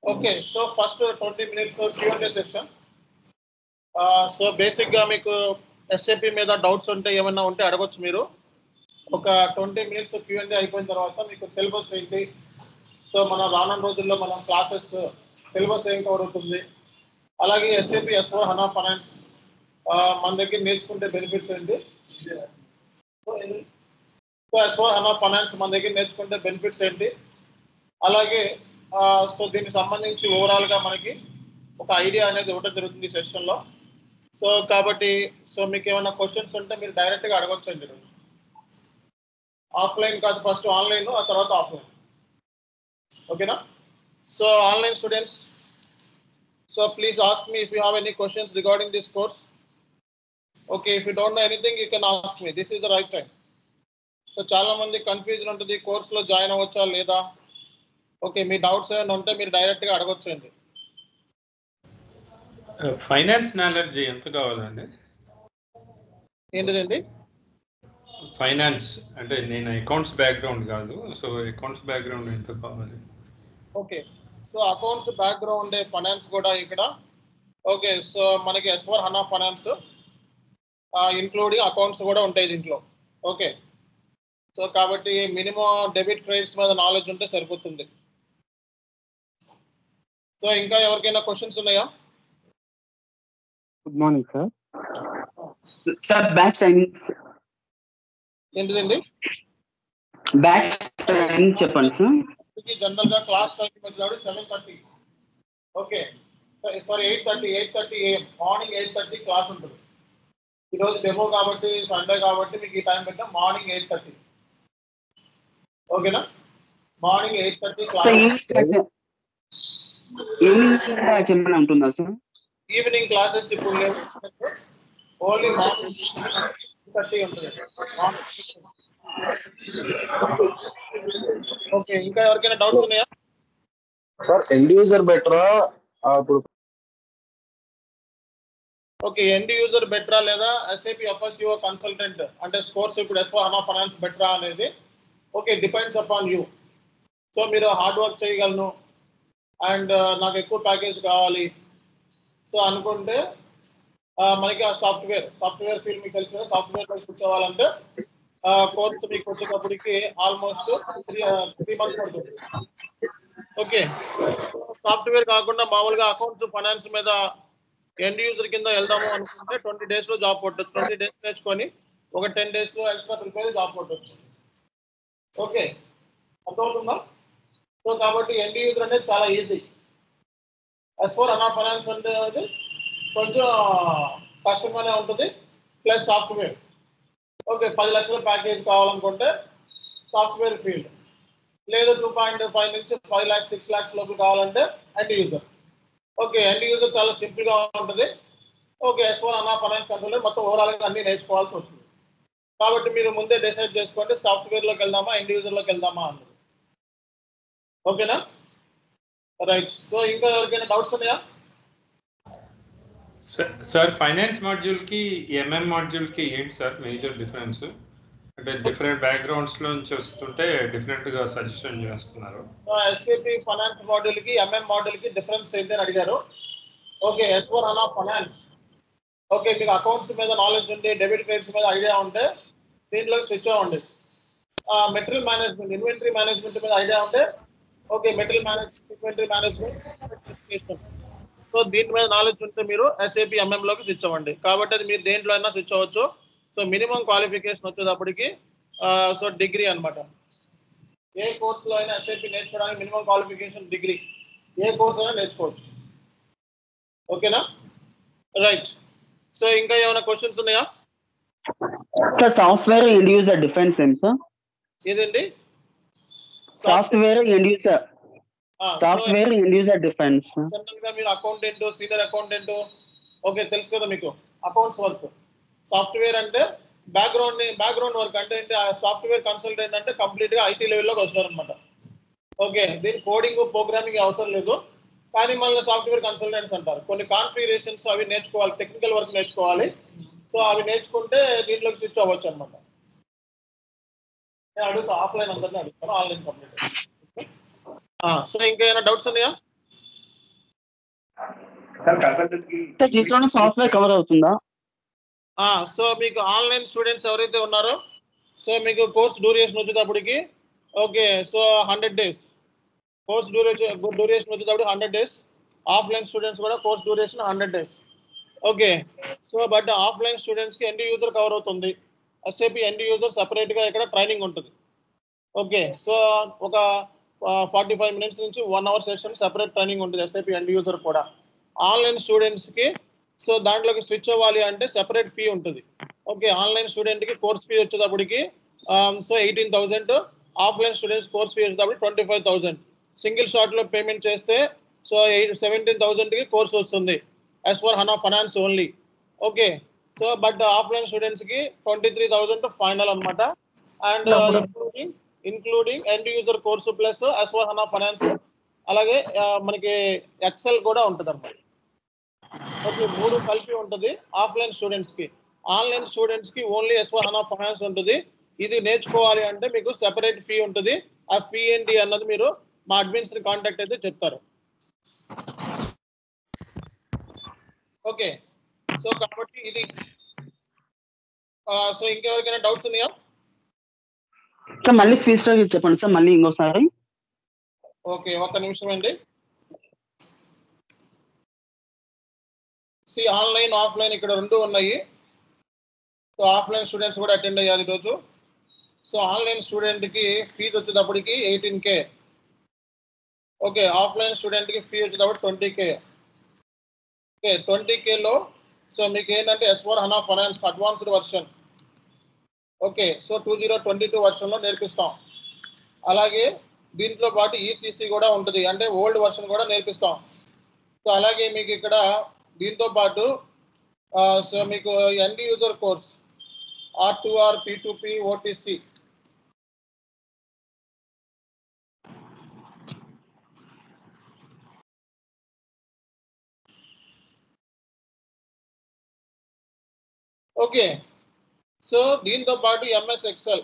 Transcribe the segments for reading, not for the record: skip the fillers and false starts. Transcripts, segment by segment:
Okay, so first 20 minutes Q&A session. So బేసిక్గా మీకు SAP మీద డౌట్స్ ఉంటే ఏమన్నా ఉంటే అడగొచ్చు మీరు. ఒక 20 మినిట్స్ Q&A అయిపోయిన తర్వాత మీకు సిలబస్ ఏంటి, సో మన రానున్న రోజుల్లో మనం క్లాసెస్ సిలబస్ ఏం కవర్ అవుతుంది, అలాగే ఎస్ఏపి S/4HANA ఫైనాన్స్ మన దగ్గర నేర్చుకుంటే బెనిఫిట్స్ ఏంటి, సో S/4HANA ఫైనాన్స్ మన దగ్గర నేర్చుకుంటే బెనిఫిట్స్ ఏంటి, అలాగే సో దీనికి సంబంధించి ఓవరాల్గా మనకి ఒక ఐడియా అనేది ఇవ్వడం జరుగుతుంది ఈ సెషన్లో. సో కాబట్టి సో మీకు ఏమైనా క్వశ్చన్స్ ఉంటే మీరు డైరెక్ట్గా అడగొచ్చు అండి. ఆఫ్లైన్ కాదు, ఫస్ట్ ఆన్లైన్, ఆ తర్వాత ఆఫ్లైన్. ఓకేనా? So online students, so please ask me if you have any questions regarding this course. Okay, if you don't know anything you can ask me, this is the right time. So చాలా మంది confusion ఉంటుంది, కోర్సులో join అవ్వచ్చా లేదా. Okay, మీ doubts ఏమైనా ఉంటే మీరు డైరెక్ట్గా అడగొచ్చు అండి. ఫైనాన్స్ నాలెడ్జ్ ఎంత కావాలండి? ఏంటిదండి? ఫైనాన్స్ అంటే నేను అకౌంట్స్ బ్యాక్గ్రౌండ్ కాదు, సో అకౌంట్స్ బ్యాక్గ్రౌండ్ ఎంత కావాలి? Okay, so accounts background finance కూడా ఇక్కడ. ఓకే, సో మనకి S/4HANA ఫైనాన్స్ ఇంక్లూడింగ్ అకౌంట్స్ కూడా ఉంటాయి దీంట్లో. ఓకే, సో కాబట్టి మినిమం డెబిట్ క్రెడిట్స్ మీద నాలెడ్జ్ ఉంటే సరిపోతుంది. సో ఇంకా ఎవరికైనా క్వశ్చన్స్ ఉన్నాయా? Good morning sir. Sir batch timings ఏంటిదండి? బ్యాచ్ టైమింగ్ చెప్పండి సార్. జనరల్ గా క్లాస్ టైమింగ్ వచ్చేది 7:30. Okay, sorry 8:30 AM, morning 8:30 class ఉంటుంది. ఈరోజు డెమో కాబట్టి సండే కాబట్టి మీకు ఈ టైం పెట్టాం, మార్నింగ్ 8:30. ఓకేనా? Morning 8:30 class. ఈవినింగ్ చెప్పమని ఉంటుందా సార్? ఈవినింగ్ క్లాసెస్ ఇప్పుడు లేవు, ఓన్లీ మార్నింగ్ 8:30 ఉంటుంది. ఓకే, ఇంకా ఎవరికైనా డౌట్స్ ఉన్నాయా? సార్ ఎండ్ యూజర్ బెటరా ఇప్పుడు? ఓకే, ఎండ్ యూజర్ బెటరా లేదా ఎస్ఏపి FSCO కన్సల్టెంట్ అంటే కోర్స్ ఇప్పుడు S/4HANA ఫైనాన్స్ బెటరా అనేది okay depends upon you. So మీరు హార్డ్ వర్క్ చేయగలను అండ్ నాకు ఎక్కువ ప్యాకేజ్ కావాలి సో అనుకుంటే మనకి ఆ సాఫ్ట్వేర్ ఫీల్డ్ మీకు తెలిసిన సాఫ్ట్వేర్లో కూర్చోవాలంటే కోర్స్ మీకు వచ్చేటప్పటికి ఆల్మోస్ట్ 3 months పడుతుంది. ఓకే, సాఫ్ట్వేర్ కాకుండా మామూలుగా అకౌంట్స్ ఫైనాన్స్ మీద ఎండ్ యూజర్ కింద వెళ్దాము అనుకుంటే 20 daysలో జాబ్ కొట్టచ్చు. 20 days నేర్చుకొని ఒక 10 daysలో ఎక్స్ట్రా ప్రిపేర్ జాబ్ కొట్టచ్చు. ఓకే, అర్థమవుతుందా? సో కాబట్టి ఎండ్ యూజర్ అనేది చాలా ఈజీ. S/4HANA ఫైనాన్స్ అనేది కొంచెం కష్టంగానే ఉంటుంది, ప్లస్ సాఫ్ట్వేర్. ఓకే, 10 లక్షల ప్యాకేజ్ కావాలనుకుంటే సాఫ్ట్వేర్ ఫీల్డ్, లేదు 2.5 నుంచి 5 lakhs 6 lakhs లోపు కావాలంటే end user. Okay, end user చాలా సింపుల్గా ఉంటుంది. ఓకే, S/4HANA ఫైనాన్స్ కంట్రోలర్ మొత్తం ఓవరాల్గా అన్నీ నేర్చుకోవాల్సి వస్తుంది. కాబట్టి మీరు ముందే డిసైడ్ చేసుకోండి సాఫ్ట్వేర్లోకి వెళ్దామా ఎండ్ యూజర్లోకి వెళ్దామా అన్నది. ఓకేనా? రైట్. సో ఇంకా ఎవరికైనా డౌట్స్ ఉన్నాయా? సార్ ఫైనాన్స్ మాడ్యూల్కి ఎంఎం మాడ్యూల్కి ఏంటి సార్ మేజర్ డిఫరెన్స్? అంటే డిఫరెంట్ బ్యాక్గ్రౌండ్స్ నుంచి వస్తుంటే డిఫరెంట్గా సజెషన్ చేస్తున్నారు. ఎస్ఏపి ఫైనాన్స్ మాడ్యూల్కి ఎంఎం మాడ్యూల్కి డిఫరెన్స్ ఏంటి అని అడిగారు. ఓకే, S/4HANA ఫైనాన్స్ ఓకే మీకు అకౌంట్స్ మీద నాలెడ్జ్ ఉంటే డెబిట్ క్రెడిట్స్ మీద ఐడియా ఉంటే దీంట్లోకి స్విచ్ అవ్వండి. మెటీరియల్ మేనేజ్మెంట్ ఇన్వెంటరీ మేనేజ్మెంట్ మీద ఐడియా ఉంటే okay material management inventory management so దీని మీద నాలెడ్జ్ ఉంటే మీరు ఎస్ఏపి ఎంఎంలోకి స్విచ్ అవ్వండి. కాబట్టి అది మీరు దేంట్లో అయినా స్విచ్ అవ్వచ్చు. సో మినిమం క్వాలిఫికేషన్ వచ్చేటప్పటికి సో డిగ్రీ అనమాట. ఏ కోర్సులో అయినా ఎస్ఏపి నేర్చుకోవడానికి మినిమం క్వాలిఫికేషన్ డిగ్రీ, ఏ కోర్స్ అయినా నేర్చుకోవచ్చు. ఓకేనా? రైట్. సో ఇంకా ఏమైనా క్వశ్చన్స్ ఉన్నాయా? Sir software end user difference ఏం సార్? ఏదండి? Software end user difference. General గా మీరు అకౌంటెంట్, సీనియర్ అకౌంటెంట్ ఓకే తెలుసు కదా మీకు అకౌంట్స్ వర్క్. సాఫ్ట్వేర్ అంటే బ్యాక్గ్రౌండ్ వర్క్ అంటే ఏంటి? సాఫ్ట్వేర్ కన్సల్టెంట్ అంటే కంప్లీట్గా ఐటీ లెవెల్లోకి వస్తారనమాట. ఓకే, దీని కోడింగ్ ప్రోగ్రామింగ్ అవసరం లేదు, కానీ మళ్ళీ సాఫ్ట్వేర్ కన్సల్టెంట్స్ అంటారు. కొన్ని కాన్ఫిగరేషన్స్ అవి నేర్చుకోవాలి, టెక్నికల్ వర్క్ నేర్చుకోవాలి. సో అవి నేర్చుకుంటే దీంట్లోకి స్విచ్ అవ్వచ్చు అనమాట. నేను అడుగుతా ఆఫ్లైన్ అందరినీ అడుగుతాను, ఆన్లైన్ కంప్లీట్. సో ఇంకా ఏమైనా డౌట్స్ ఉన్నాయా? సార్ దీంట్లోనే సాఫ్ట్వేర్ కవర్ అవుతుందా? సో మీకు ఆన్లైన్ స్టూడెంట్స్ ఎవరైతే ఉన్నారో సో మీకు కోర్స్ డ్యూరేషన్ వచ్చేటప్పటికి okay so 100 days course duration వచ్చేటప్పుడు 100 days. ఆఫ్లైన్ స్టూడెంట్స్ కూడా course duration 100 days. Okay so but offline స్టూడెంట్స్కి ఎండ్ యూజర్ కవర్ అవుతుంది. ఎస్ఏపి ఎండ్ యూజర్ సపరేట్గా ఇక్కడ ట్రైనింగ్ ఉంటుంది. ఓకే సో ఒక 45 minutes నుంచి 1 hour సెషన్ సెపరేట్ ట్రైనింగ్ ఉంటుంది ఎస్ఏపి ఎండ్ యూజర్ కూడా. ఆన్లైన్ స్టూడెంట్స్కి సో దాంట్లోకి స్విచ్ అవ్వాలి అంటే సెపరేట్ ఫీ ఉంటుంది. ఓకే ఆన్లైన్ స్టూడెంట్కి కోర్స్ ఫీ వచ్చేటప్పటికి so 18,000, offline students course fee వచ్చేటప్పుడు 25,000. సింగిల్ షాట్లో పేమెంట్ చేస్తే సో 17,000కి కోర్స్ వస్తుంది S/4HANA finance only. Okay so but offline స్టూడెంట్స్కి 23,000 ఫైనల్ అనమాట. And including end user course plus S/4HANA finance అలాగే మనకి ఎక్సెల్ కూడా ఉంటుంది అన్నమాట. ఓకే 3 కలిపి ఉంటుంది ఆఫ్లైన్ స్టూడెంట్స్కి. ఆన్లైన్ స్టూడెంట్స్కి ఓన్లీ S/4HANA ఫైనాన్స్ ఉంటుంది. ఇది నేర్చుకోవాలి అంటే మీకు సెపరేట్ ఫీ ఉంటుంది. ఆ ఫీ ఏంటి అన్నది మీరు మా అడ్మిన్స్ని కాంటాక్ట్ అయితే చెప్తారు. ఓకే సో కాబట్టి ఇది సో ఇంకెవరికైనా డౌట్స్ ఉన్నాయా? సార్ మళ్ళీ ఫీజ్ స్ట్రక్చర్ చెప్పండి సార్ మళ్ళీ ఇంకోసారి. ఓకే ఒక్క నిమిషం అండి. ఆన్లైన్ ఆఫ్లైన్ ఇక్కడ 2 ఉన్నాయి. సో ఆఫ్లైన్ స్టూడెంట్స్ కూడా అటెండ్ అయ్యారు ఈరోజు. సో ఆన్లైన్ స్టూడెంట్కి ఫీజు వచ్చేటప్పటికి 18K. ఓకే ఆఫ్లైన్ స్టూడెంట్కి ఫీ వచ్చేటప్పుడు 20K. ఓకే 20Kలో సో మీకు ఏంటంటే S/4HANA finance advanced version. Okay so 2022 వర్షన్లో నేర్పిస్తాం. అలాగే దీంట్లో పాటు ECC కూడా ఉంటుంది అంటే ఓల్డ్ వర్షన్ కూడా నేర్పిస్తాం. సో అలాగే మీకు ఇక్కడ దీంతో పాటు సో మీకు end user course R2R, P2P, OTC. Okay so దీంతో పాటు MS Excel.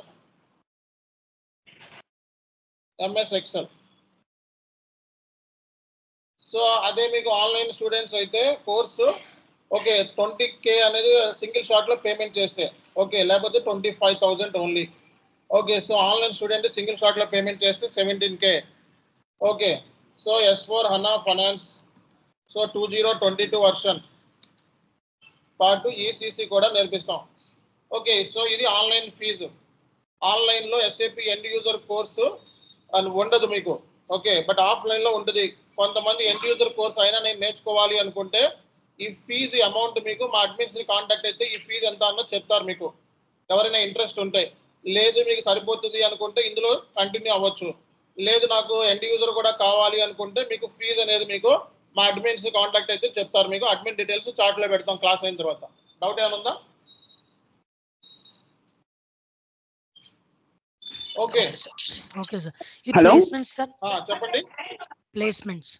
సో అదే మీకు ఆన్లైన్ స్టూడెంట్స్ అయితే కోర్సు ఓకే 20K అనేది సింగిల్ షాట్లో పేమెంట్ చేస్తే ఓకే లేకపోతే 25,000 only. Okay so online student single షాట్లో పేమెంట్ చేస్తే 17K. Okay so S/4HANA finance so 2022 version పాటు ECC కూడా నేర్పిస్తాం. ఓకే సో ఇది ఆన్లైన్ ఫీజు. ఆన్లైన్లో ఎస్ఏపి ఎండ్ యూజర్ కోర్సు అని ఉండదు మీకు. ఓకే బట్ ఆఫ్లైన్లో ఉంటుంది. కొంతమంది ఎండ్ యూజర్ కోర్స్ అయినా నేను నేర్చుకోవాలి అనుకుంటే ఈ ఫీజు అమౌంట్ మీకు మా అడ్మిన్స్ని కాంటాక్ట్ అయితే ఈ ఫీజు ఎంత అన్నో చెప్తారు మీకు ఎవరైనా ఇంట్రెస్ట్ ఉంటే. లేదు మీకు సరిపోతుంది అనుకుంటే ఇందులో కంటిన్యూ అవ్వచ్చు. లేదు నాకు ఎండ్ యూజర్ కూడా కావాలి అనుకుంటే మీకు ఫీజు అనేది మీకు మా అడ్మిన్స్ కాంటాక్ట్ అయితే చెప్తారు. మీకు అడ్మిన్ డీటెయిల్స్ చార్ట్లో పెడతాం క్లాస్ అయిన తర్వాత. డౌట్ ఏమైనా ఉందా? Okay okay sir. ఈ హలో ప్లేస్మెంట్స్ సార్ చెప్పండి. ప్లేస్మెంట్స్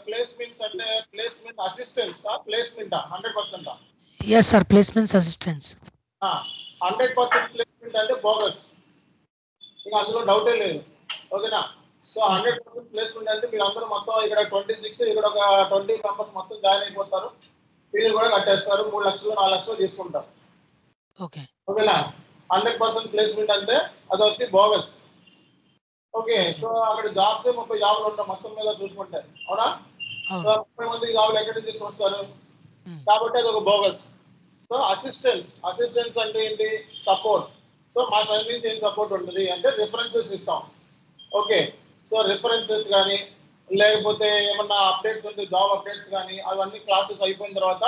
ప్లేస్మెంట్స్ అంటే placement assistants placement 100%. Yes sir placements assistants 100% placement అంటే బోగస్. ఇంకా అందులో డౌటే లేదు. ఓకేనా సో 100% ప్లేస్మెంట్ అంటే మీరు అందరూ మొత్తం ఇక్కడ 26 ఇక్కడ ఒక 20 మెంబర్స్ మొత్తం జాయిన్ అయిపోతారు. ఫీజు కూడా కట్టేస్తారు. 3 లక్షలు 4 లక్షలు తీసుకుంటారు. ఓకే ఓకేనా 100% ప్లేస్మెంట్ అంటే అది వచ్చి బోగస్. ఓకే సో అక్కడ జాబ్స్ 30 జాబులు ఉంటాయి మొత్తం మీద చూసుకుంటే. అవునా సో 30 మంది జాబులు ఎక్కడికి తీసుకొస్తారు కాబట్టి అది ఒక బోగస్. సో అసిస్టెంట్స్ అంటే ఏంటి? సపోర్ట్. సో మా సైడ్ నుంచి ఏం సపోర్ట్ ఉంటుంది అంటే రిఫరెన్సెస్ ఇస్తాం. ఓకే సో రిఫరెన్సెస్ కానీ లేకపోతే ఏమన్నా అప్డేట్స్ ఉంటే జాబ్ అప్డేట్స్ కానీ అవన్నీ క్లాసెస్ అయిపోయిన తర్వాత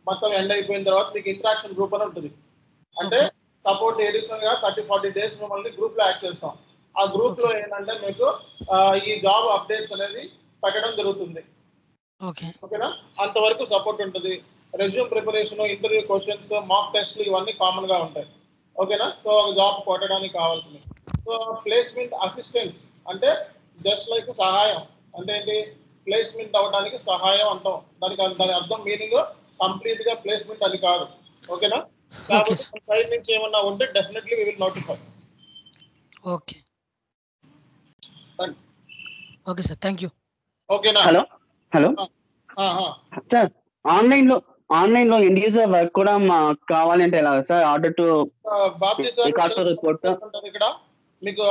మొత్తం ఎండ్ అయిపోయిన తర్వాత మీకు ఇంటరాక్షన్ గ్రూప్ అని ఉంటుంది. అంటే సపోర్ట్ ఎడిషనల్గా 30-40 days మిమ్మల్ని గ్రూప్లో యాడ్ చేస్తాం. ఆ గ్రూప్లో ఏంటంటే మీకు ఈ జాబ్ అప్డేట్స్ అనేది పెట్టడం జరుగుతుంది. ఓకేనా అంతవరకు సపోర్ట్ ఉంటుంది. రెజ్యూమ్ ప్రిపరేషన్, ఇంటర్వ్యూ క్వశ్చన్స్, మాక్ టెస్ట్లు ఇవన్నీ కామన్గా ఉంటాయి. ఓకేనా సో ఒక జాబ్ కొట్టడానికి కావాల్సింది. సో ప్లేస్మెంట్ అసిస్టెన్స్ అంటే జస్ట్ లైక్ సహాయం. అంటే ఏంటి? ప్లేస్మెంట్ అవ్వడానికి సహాయం అంటాం. దాని అర్థం మీనింగ్ కంప్లీట్గా ప్లేస్మెంట్ అని కాదు. ఓకేనా కాబట్టి సైడ్ నుంచి ఏమన్నా ఉంటే definitely we will notify. Okay okay sir thank you. ఓకేనా హలో హలో సార్, ఆన్లైన్ లో ఎండ్ యూజర్ వర్క్ కూడా కావాలంటే ఎలాగ సార్? Order to Babji sir report. ఇక్కడ మీకు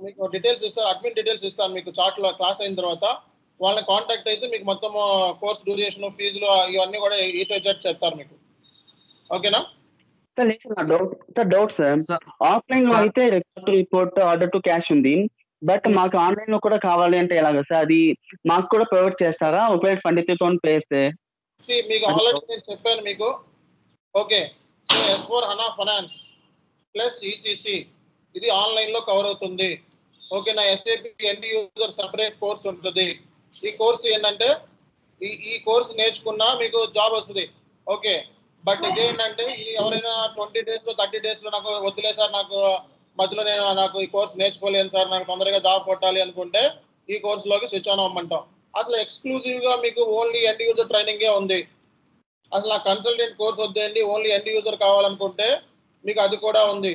మీకు డీటెయిల్స్ ఇస్తారు, అడ్మిన్ డీటెయిల్స్ ఇస్తాను మీకు చాట్ లో క్లాస్ అయిన తర్వాత. వాళ్ళని కాంటాక్ట్ అయితే మీకు మొత్తం కోర్స్ డ్యూరేషన్, ఫీజులు ఇవన్నీ కూడా ఈ టు జెడ్ చెప్తారు మీకు. ఓకేనా సార్? లేదు నా డౌట్ సార్, ఆఫ్లైన్ లో అయితే record report, order to cash ఉంది. బట్ మాకు ఆన్లైన్ లో కూడా కావాలి అంటే ఎలాగ సార్? అది మాకు కూడా ప్రొవైడ్ చేస్తారా ఒకవేళ 23,000 పే చేస్తే? మీకు ఆల్రెడీ నేను చెప్పాను మీకు. Okay, so S/4HANA finance plus ECC ఇది ఆన్లైన్ లో కవర్ అవుతుంది. ఓకేనా? SAP end user separate course ఉంటుంది. ఈ కోర్స్ ఏంటంటే ఈ కోర్స్ నేర్చుకున్నా మీకు జాబ్ వస్తుంది. ఓకే, బట్ ఇదేంటంటే ఎవరైనా 20 days లో 30 days లో నాకు వద్దులే సార్, నాకు మధ్యలో నాకు ఈ కోర్స్ నేర్చుకోలేను సార్, నాకు తొందరగా జాబ్ కొట్టాలి అనుకుంటే ఈ కోర్సులోకి స్విచ్ ఆన్ అవ్వమంటాం. అసలు ఎక్స్క్లూజివ్ గా మీకు ఓన్లీ ఎండ్ యూజర్ ట్రైనింగే ఉంది. అసలు ఆ కన్సల్టెంట్ కోర్స్ వద్దండి, ఓన్లీ ఎండ్ యూజర్ కావాలనుకుంటే మీకు అది కూడా ఉంది.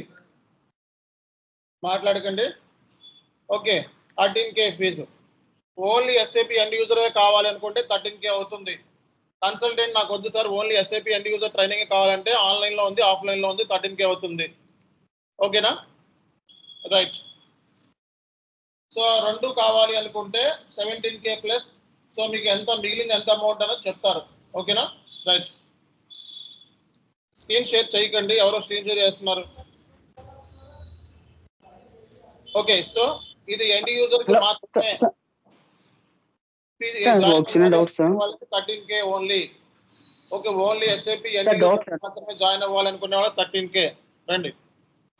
మాట్లాడకండి. Okay, 13K fee. Only SAP end user కావాలి అనుకుంటే 13K అవుతుంది. కన్సల్టెంట్ నాకు వద్దు sir, only SAP end user training కావాలంటే ఆన్లైన్ లో ఉంది, ఆఫ్లైన్ లో ఉంది, 13K అవుతుంది. ఓకేనా? రైట్. సో రెండు కావాలి అనుకుంటే 17K ప్లస్. సో మీకు ఎంత మిగిలింది, ఎంత అమౌంట్ అనేది చెప్తారు. ఓకేనా? రైట్. స్క్రీన్ షేర్ చేయకండి, ఎవరో స్క్రీన్ షేర్ చేస్తున్నారు. ఓకే, సో ఇది ఎండ్ యూజర్ కి మాత్రమే. Doubt sir, 13K only. Okay, only SAP end user మాత్రమే జాయిన్ అవ్వాలనుకునే వాళ్ళు 13K రండి.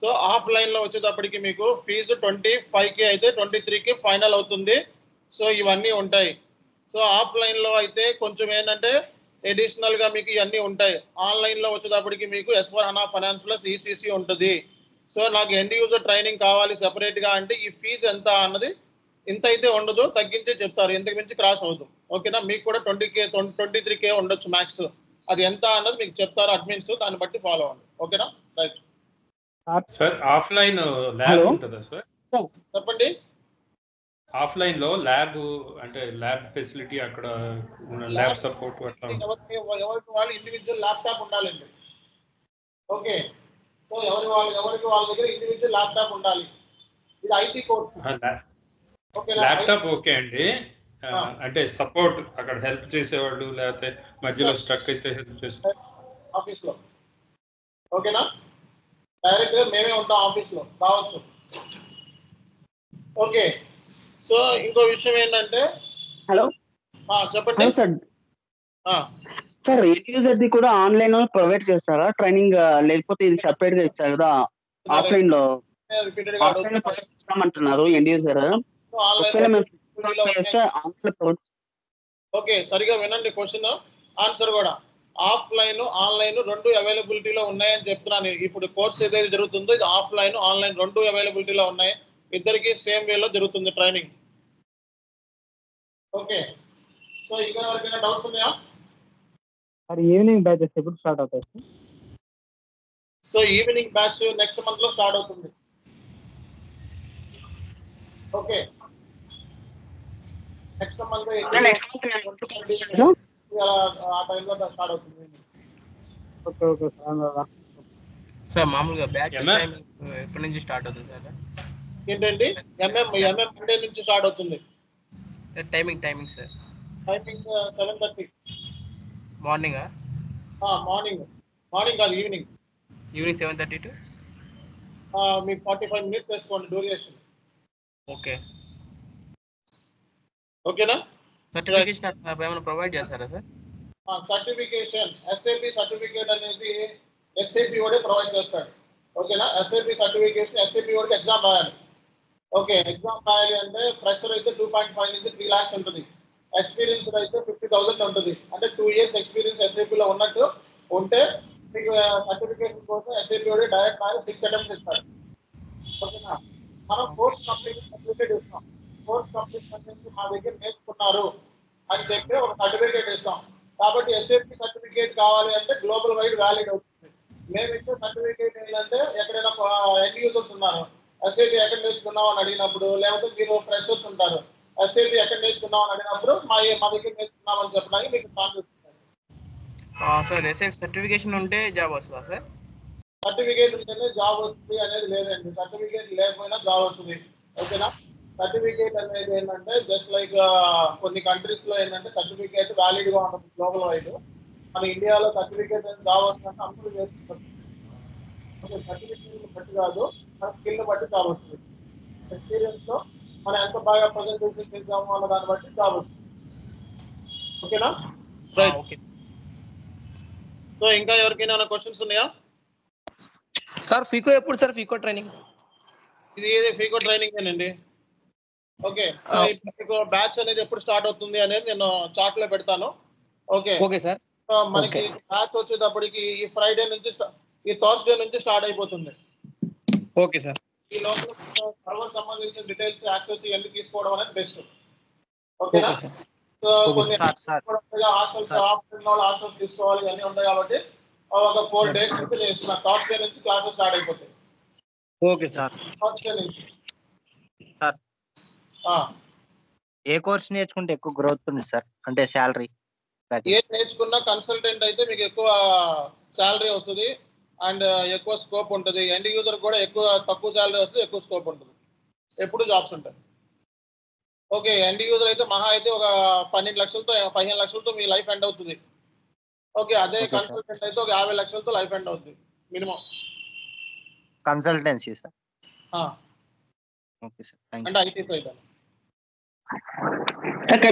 సో ఆఫ్లైన్ లో వచ్చేటప్పటికి మీకు ఫీజు 25K అయితే 23K ఫైనల్ అవుతుంది. సో ఇవన్నీ ఉంటాయి. సో ఆఫ్లైన్ లో అయితే కొంచెం ఏంటంటే అడిషనల్ గా మీకు ఇవన్నీ ఉంటాయి. ఆన్లైన్ లో వచ్చేటప్పటికి మీకు S/4HANA ఫైనాన్స్ ప్లస్ ఈసీసీ ఉంటుంది. సో నాకు ఎండ్ యూజర్ ట్రైనింగ్ కావాలి సెపరేట్ గా అంటే ఈ ఫీజు ఎంత అన్నది ఇంత అయితే ఉండదు, తగ్గించే చెప్తారు, ఇంతకు మించి క్రాస్ అవుతుంది. ఓకేనా? మీకు కూడా 20K 23K ఉండొచ్చు మ్యాక్స్. అది ఎంత అన్నది మీకు చెప్తారు అడ్మిన్స్, దాన్ని బట్టి ఫాలో అవ్వండి. ఓకేనా? Right sir. ఆఫ్లైన్ ల్యాబ్ ఉంటుందా సార్? చెప్పండి. ఆఫ్లైన్ లో ల్యాబ్ అంటే ల్యాబ్ ఫెసిలిటీ అక్కడ ల్యాబ్ సపోర్ట్ అట్లా ఎవరికి వాళ్ళు ఇండివిజువల్ ల్యాప్టాప్ ఉండాలండి. ఓకే, సో ఎవరికి వాళ్ళ దగ్గర ఇండివిజువల్ ల్యాప్టాప్ ఉండాలి. ఇది ఐటీ కోర్స్. ల్యాప్టాప్ ఓకే అండి. అంటే సపోర్ట్ అక్కడ హెల్ప్ చేసేవాళ్ళు లేకపోతే మధ్యలో స్ట్రక్ అయితే హెల్ప్ చేసే ఆఫీస్ లో. ఓకేనా? డైరెక్ట్ గా మేమే ఉంటాం ఆఫీస్ లో, రావచ్చు. ఓకే, సో ఇంకో విషయం ఏంటంటే హలో చెప్పండి sir. Sir end user the కూడా ఆన్లైన్ లో ప్రొవైడ్ చేస్తారా ట్రైనింగ్, లేకపోతే ఇది సెపరేట్ గా ఇచ్చారు కదా? ఆఫ్లైన్ లో రిపీటెడ్ గా ఆఫ్లైన్ లో ప్రొవైడ్ చేస్తామంటున్నారు ఎండ్ యూజర్. ఓకే, సరిగా వినండి క్వశ్చన్ ఆన్సర్ కూడా. ఆఫ్లైన్ ఆన్లైన్ రెండు అవైలబిలిటీలో ఉన్నాయని చెప్తున్నాను. ఇప్పుడు కోర్స్ ఏదైతే జరుగుతుందో ఇది ఆఫ్లైన్ ఆన్లైన్ రెండు అవైలబిలిటీలో ఉన్నాయి. ఇద్దరికి సేమ్ వేలో జరుగుతుంది ట్రైనింగ్. ఓకే, సో ఇంకా ఎవరికైనా డౌట్స్ ఉన్నాయా? సార్ ఈవినింగ్ బ్యాచెస్ ఎప్పుడు స్టార్ట్ అవుతాయి sir? So evening batch next month లో స్టార్ట్ అవుతుంది. ఓకే, నెక్స్ట్ మంత్ ఆ టైంలో స్టార్ట్ అవుతుంది. Okay okay sir. సార్ మామూలుగా బ్యాచ్ టైమింగ్ ఎప్పటి నుంచి స్టార్ట్ అవుతుంది సార్? ఏంటండి? ఎంఎం మండే నుంచి స్టార్ట్ అవుతుంది. Timing sir? టైమింగ్ 7:30 మార్నింగా? మార్నింగ్ కాదు, ఈవినింగ్ 7:30 to మీకు 45 minutes వేసుకోండి డ్యూరేషన్. ఓకే, ఓకేనా? సర్టిఫికేషన్ ఏమైనా ప్రొవైడ్ చేస్తారా సార్? సర్టిఫికేషన్ SAP సర్టిఫికేట్ అనేది SAP వాడే ప్రొవైడ్ చేస్తాడు. ఓకేనా? SAP సర్టిఫికేషన్ SAP వాడికి ఎగ్జామ్ రాయాలి. ఓకే, ఎగ్జామ్ రాయాలి అంటే ఫ్రెషర్ అయితే 2.5 నుంచి 3 lakhs ఉంటుంది. ఎక్స్పీరియన్స్ అయితే 50,000 ఉంటుంది. అంటే 2 years ఎక్స్పీరియన్స్ SAP లో ఉన్నట్టు ఉంటే మీకు సర్టిఫికేషన్ కోసం SAP వాడే డైరెక్ట్ రాయాలి, 6 attempts ఇస్తాడు. ఓకేనా? మనం కోర్స్ సర్టిఫికేట్ ఇస్తాం. కోర్స్ కంప్లీట్ మా దగ్గర నేర్చుకున్నారు అని చెప్పి ఒక సర్టిఫికేట్ ఇస్తాం. కాబట్టి SAP సర్టిఫికేట్ కావాలి అంటే గ్లోబల్ వైడ్ వ్యాలిడ్ అవుతుంది. మేము ఇచ్చే సర్టిఫికేట్ ఏంటంటే ఎక్కడైనా ఎండ్ యూజర్స్ ఉన్నారు, SAP ఎక్కడ నేర్చుకున్నావు అని అడిగినప్పుడు, లేకపోతే మీరు ఫ్రెషర్స్ ఉంటారు, SAP ఎక్కడ నేర్చుకున్నాం అని అడిగినప్పుడు మా దగ్గర నేర్చుకున్నామని చెప్పడానికి మీకు ఛాన్స్ వస్తుంది. సార్ SAP సర్టిఫికేషన్ ఉంటే జాబ్ వస్తుందా సార్? సర్టిఫికేట్ ఉంటేనే జాబ్ వస్తుంది అనేది లేదండి. సర్టిఫికేట్ లేకపోయినా జాబ్ వస్తుంది. ఓకేనా? సర్టిఫికేట్ అనేది ఏంటంటే జస్ట్ లైక్ కొన్ని కంట్రీస్ లో ఏంటంటే సర్టిఫికేట్ వ్యాలిడ్ గా ఉంటుంది గ్లోబల్ వైడ్. మన ఇండియాలో సర్టిఫికేట్ జాబ్ వస్తుందంటే అందరూ చేసుకుంటారు. సర్టిఫికేట్ బట్టి కాదు, మన స్కిల్ బట్టి జాబ్ వస్తుంది. ఎక్స్పీరియన్స్ లో మనం ఎంత బాగా ప్రజెంటేషన్ చేద్దాము అన్న దాన్ని బట్టి జాబ్ వస్తుంది. ఓకేనా? రైట్. ఓకే సో ఇంకా ఎవరికైనా క్వశ్చన్స్ ఉన్నాయా? సార్ ఫీకో ఎప్పుడు సార్ ఫీకో ట్రైనింగ్? ఇది ఫీకో ట్రైనింగ్ అండి. ఓకే, మీకు బ్యాచ్ అనేది ఎప్పుడు స్టార్ట్ అవుతుంది అనేది నేను చార్ట్ లో పెడతాను. Okay okay sir. మనకి బ్యాచ్ వచ్చేటప్పటికి ఈ ఫ్రైడే నుంచి ఈ థర్స్డే నుంచి స్టార్ట్ అయిపోతుంది. Okay sir. ఈ లోపల సర్వర్ సంబంధించిన డీటెయిల్స్ యాక్సెస్ ఇవన్నీ తీసుకోవడం అనేది బెస్ట్. ఓకేనా? సో కొన్ని హాస్టల్స్ తీసుకోవాలి ఇవన్నీ ఉంటాయి కాబట్టి ఒక 4 days నుంచి నేను థర్స్డే నుంచి క్లాసెస్ స్టార్ట్ అయిపోతాయి. Okay sir. థర్స్డే నుంచి సార్ ఏ కోర్స్ నేర్చుకుంటే ఎక్కువ గ్రోత్ ఉంది సార్? అంటే శాలరీ ఏ నేర్చుకున్నా కన్సల్టెంట్ అయితే మీకు ఎక్కువ శాలరీ వస్తుంది అండ్ ఎక్కువ స్కోప్ ఉంటుంది. ఎండ్ యూజర్ కూడా తక్కువ శాలరీ వస్తుంది, ఎక్కువ స్కోప్ ఉంటుంది. ఎప్పుడు జాబ్స్ ఉంటాయి. ఓకే, ఎండ్ యూజర్ అయితే మహా అయితే ఒక 12 లక్షలతో 15 లక్షలతో మీ లైఫ్ ఎండ్ అవుతుంది. ఓకే, అదే కన్సల్టెంట్ అయితే ఒక 50 లక్షలతో లైఫ్ ఎండ్ అవుతుంది minimum. Consultancy sir. Okay sir, thank you. అంటే ఐటీ సైడ్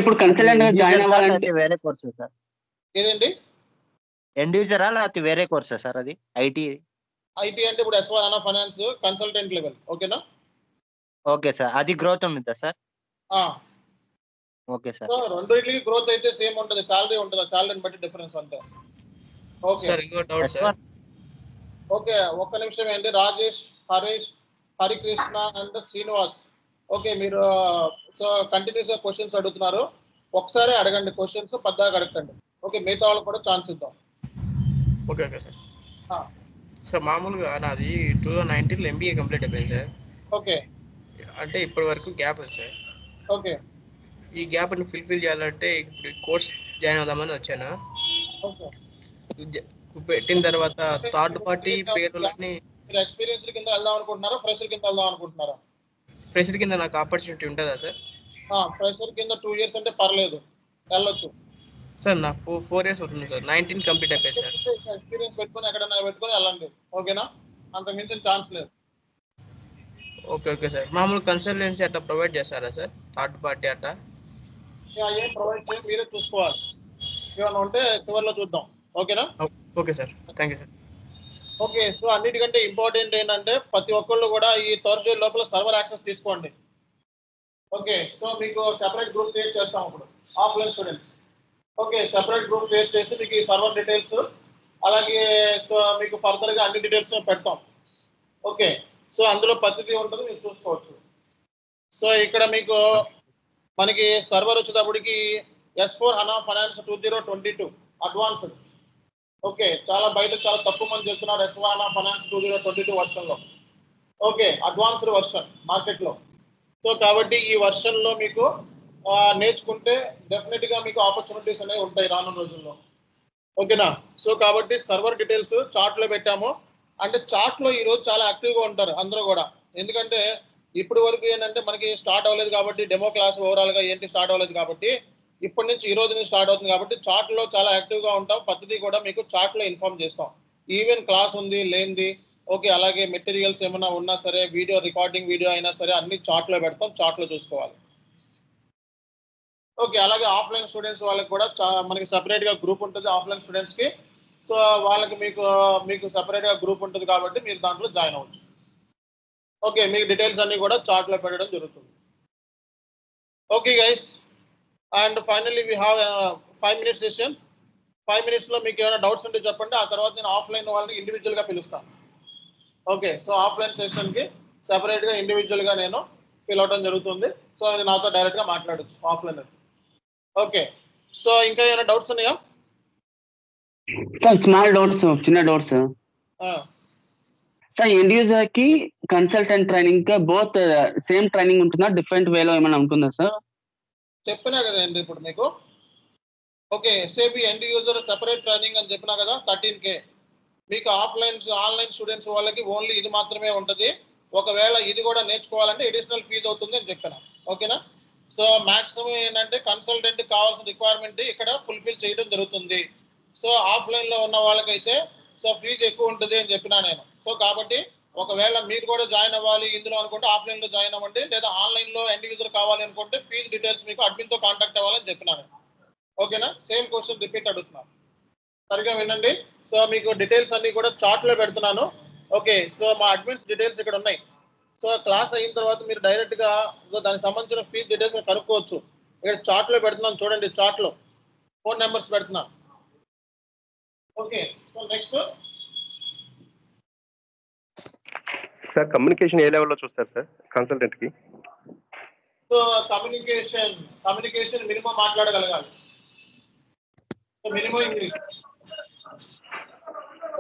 ఇప్పుడు కన్సల్టెంట్ జాయిన్ అవ్వాలంటే వేరే కోర్స్ సార్? ఏదండి? ఎండ్ యూజరా లేకపోతే వేరే కోర్సా సార్ అది? ఐటీ అంటే ఇప్పుడు S/4HANA ఫైనాన్స్ కన్సల్టెంట్ లెవెల్. ఓకేనా? ఓకే సార్, అది గ్రోత్ ఉంటుందా సార్? Okay sir. రెండింటికి గ్రోత్ అయితే సేమ్ ఉంటుంది, శాలరీ ఉంటుంది. శాలరీని బట్టి డిఫరెన్స్ అంతే. ఓకే సార్ ఇంకో డౌట్ సార్. ఓకే, ఒక్క నిమిషం ఏంటి, రాజేష్, హరీష్, హరికృష్ణ అండ్ శ్రీనివాస్. ఓకే, మీరు సో కంటిన్యూస్ గా క్వశ్చన్స్ అడుగుతున్నారు. ఒకసారి అడగండి క్వశ్చన్స్, పద్దాగా అడగండి. ఓకే, మిగతా వాళ్ళకి కూడా ఛాన్స్ ఇద్దాం. Okay okay sir. సార్ మామూలుగా నాది 2019 MBA కంప్లీట్ అయిపోయింది సార్. ఓకే, అంటే ఇప్పటి వరకు గ్యాప్ ఉంది సార్. ఓకే, ఈ గ్యాప్ ని ఫుల్ఫిల్ చేయాలంటే ఇప్పుడు కోర్స్ జాయిన్ అవుదామని వచ్చాను. ఓకే, పెట్టిన తర్వాత థర్డ్ పార్టీ పేర్లని మీరు ఎక్స్పీరియన్స్ కింద వెళ్దాం అనుకుంటున్నారా, ఫ్రెషర్ కింద వెళ్దాం అనుకుంటున్నారా? ఫ్రెషర్ కింద నాకు ఆపర్చునిటీ ఉంటుందా సార్? ఫ్రెషర్ కింద 2 years అంటే పర్లేదు, వెళ్ళొచ్చు సార్. నాకు 4 years అవుతుంది సార్. 19 కంప్లీట్ అయిపోయింది సార్. ఎక్స్పీరియన్స్ పెట్టుకొని ఎక్కడైనా పెట్టుకొని వెళ్ళండి. ఓకేనా? అంత మించిన ఛాన్స్ లేదు. Okay okay sir. మామూలు కన్సల్టెన్సీ అట్లా ప్రొవైడ్ చేస్తారా సార్? థర్డ్ పార్టీ అట్లా ఏం ప్రొవైడ్ చేయండి, మీరే చూసుకోవాలి. ఏమైనా ఉంటే చివరిలో చూద్దాం. ఓకేనా? Okay sir, thank you sir. Okay, so అన్నిటికంటే ఇంపార్టెంట్ ఏంటంటే ప్రతి ఒక్కళ్ళు కూడా ఈ థర్స్డే లోపల సర్వర్ యాక్సెస్ తీసుకోండి. ఓకే, సో మీకు సెపరేట్ గ్రూప్ క్రియేట్ చేస్తాం ఇప్పుడు offline students. Okay, separate group create చేసి మీకు ఈ సర్వర్ డీటెయిల్స్ అలాగే సో మీకు ఫర్దర్గా అన్ని డీటెయిల్స్ పెడతాం. ఓకే, సో అందులో ప్రతిదీ ఉంటుంది, మీరు చూసుకోవచ్చు. సో ఇక్కడ మీకు మనకి సర్వర్ వచ్చేటప్పటికి S/4HANA ఫైనాన్స్ 2022 అడ్వాన్స్డ్. ఓకే, బయట చాలా తక్కువ మంది చెప్తున్నారు S/4HANA ఫైనాన్స్ 2022 వర్షన్లో. ఓకే, అడ్వాన్స్డ్ వర్షన్ మార్కెట్లో. సో కాబట్టి ఈ వర్షన్లో మీకు నేర్చుకుంటే డెఫినెట్గా మీకు ఆపర్చునిటీస్ అనేవి ఉంటాయి రానున్న రోజుల్లో. ఓకేనా? సో కాబట్టి సర్వర్ డీటెయిల్స్ చార్ట్లో పెట్టాము. అంటే చార్ట్లో ఈరోజు చాలా యాక్టివ్గా ఉంటారు అందరూ కూడా. ఎందుకంటే ఇప్పటి వరకు ఏంటంటే మనకి స్టార్ట్ అవ్వలేదు కాబట్టి, డెమో క్లాస్ ఓవరాల్గా ఏంటి స్టార్ట్ అవ్వలేదు కాబట్టి, ఇప్పటి నుంచి ఈ రోజు నుంచి స్టార్ట్ అవుతుంది కాబట్టి చార్ట్లో చాలా యాక్టివ్గా ఉంటాం. ప్రతిదీ కూడా మీకు చార్ట్లో ఇన్ఫార్మ్ చేస్తాం. ఈవెన్ క్లాస్ ఉంది లేనిది. ఓకే, అలాగే మెటీరియల్స్ ఏమైనా ఉన్నా సరే, వీడియో రికార్డింగ్ వీడియో అయినా సరే అన్ని చార్ట్లో పెడతాం, చార్ట్లో చూసుకోవాలి. ఓకే, అలాగే ఆఫ్లైన్ స్టూడెంట్స్ వాళ్ళకి కూడా మనకి సపరేట్గా గ్రూప్ ఉంటుంది ఆఫ్లైన్ స్టూడెంట్స్కి. సో వాళ్ళకి మీకు సపరేట్గా గ్రూప్ ఉంటుంది కాబట్టి మీరు దాంట్లో జాయిన్ అవ్వచ్చు. ఓకే, మీకు డీటెయిల్స్ అన్నీ కూడా చార్ట్లో పెట్టడం జరుగుతుంది. Okay guys, and finally we have 5 minutes session. 5 minutesలో మీకు ఏమైనా డౌట్స్ ఉంటే చెప్పండి. ఆ తర్వాత నేను ఆఫ్లైన్ వాళ్ళని ఇండివిజువల్గా పిలుస్తాను. ఓకే, సో ఆఫ్లైన్ సెషన్కి సెపరేట్గా ఇండివిజువల్గా నేను పిలవడం జరుగుతుంది. సో అది నాతో డైరెక్ట్గా మాట్లాడచ్చు ఆఫ్లైన్. ఓకే, సో ఇంకా ఏమైనా డౌట్స్ ఉన్నాయా? స్మాల్ డౌట్స్, చిన్న డౌట్స్ సార్. ఎండ్ యూజర్ కి consultant training both same training ఉంటుందా, డిఫరెంట్ వేలో ఏమైనా ఉంటుందా సార్? చెప్పినా కదండి ఇప్పుడు మీకు. Okay, SAB end user separate training అని చెప్పినా కదా 13K. మీకు ఆన్లైన్ స్టూడెంట్స్ వాళ్ళకి ఓన్లీ ఇది మాత్రమే ఉంటుంది. ఒకవేళ ఇది కూడా నేర్చుకోవాలంటే అడిషనల్ ఫీజు అవుతుంది అని చెప్పాను. ఓకేనా? సో మాక్సిమం ఏంటంటే కన్సల్టెంట్ కావాల్సిన రిక్వైర్మెంట్ ఇక్కడ ఫుల్ఫిల్ చేయడం జరుగుతుంది. సో ఆఫ్లైన్లో ఉన్న వాళ్ళకైతే సో ఫీజు ఎక్కువ ఉంటుంది అని చెప్పినా నేను. సో కాబట్టి ఒకవేళ మీరు కూడా జాయిన్ అవ్వాలి ఇందులో అనుకుంటే ఆఫ్లైన్లో జాయిన్ అవ్వండి, లేదా ఆన్లైన్లో ఎండ్ యూజర్ కావాలి అనుకుంటే ఫీజు డీటెయిల్స్ మీకు అడ్మిన్తో కాంటాక్ట్ అవ్వాలని చెప్పినాను. ఓకేనా? సేమ్ క్వశ్చన్ రిపీట్ అడుగుతున్నాను, సరిగా వినండి. సో మీకు డీటెయిల్స్ అన్ని కూడా చార్ట్లో పెడుతున్నాను. ఓకే, సో మా అడ్మిన్స్ డీటెయిల్స్ ఇక్కడ ఉన్నాయి. సో క్లాస్ అయిన తర్వాత మీరు డైరెక్ట్గా దానికి సంబంధించిన ఫీజ్ డీటెయిల్స్ కనుక్కోవచ్చు. ఇక్కడ చార్ట్లో పెడుతున్నాను చూడండి, చార్ట్లో ఫోన్ నెంబర్స్ పెడుతున్నాను. Okay, so next sir communication ఏ లెవెల్లో చూస్తారు సార్ కన్సల్టెంట్కి? సో కమ్యూనికేషన్ మినిమం మాట్లాడగలగాలి, మినిమం ఇంగ్లీష్.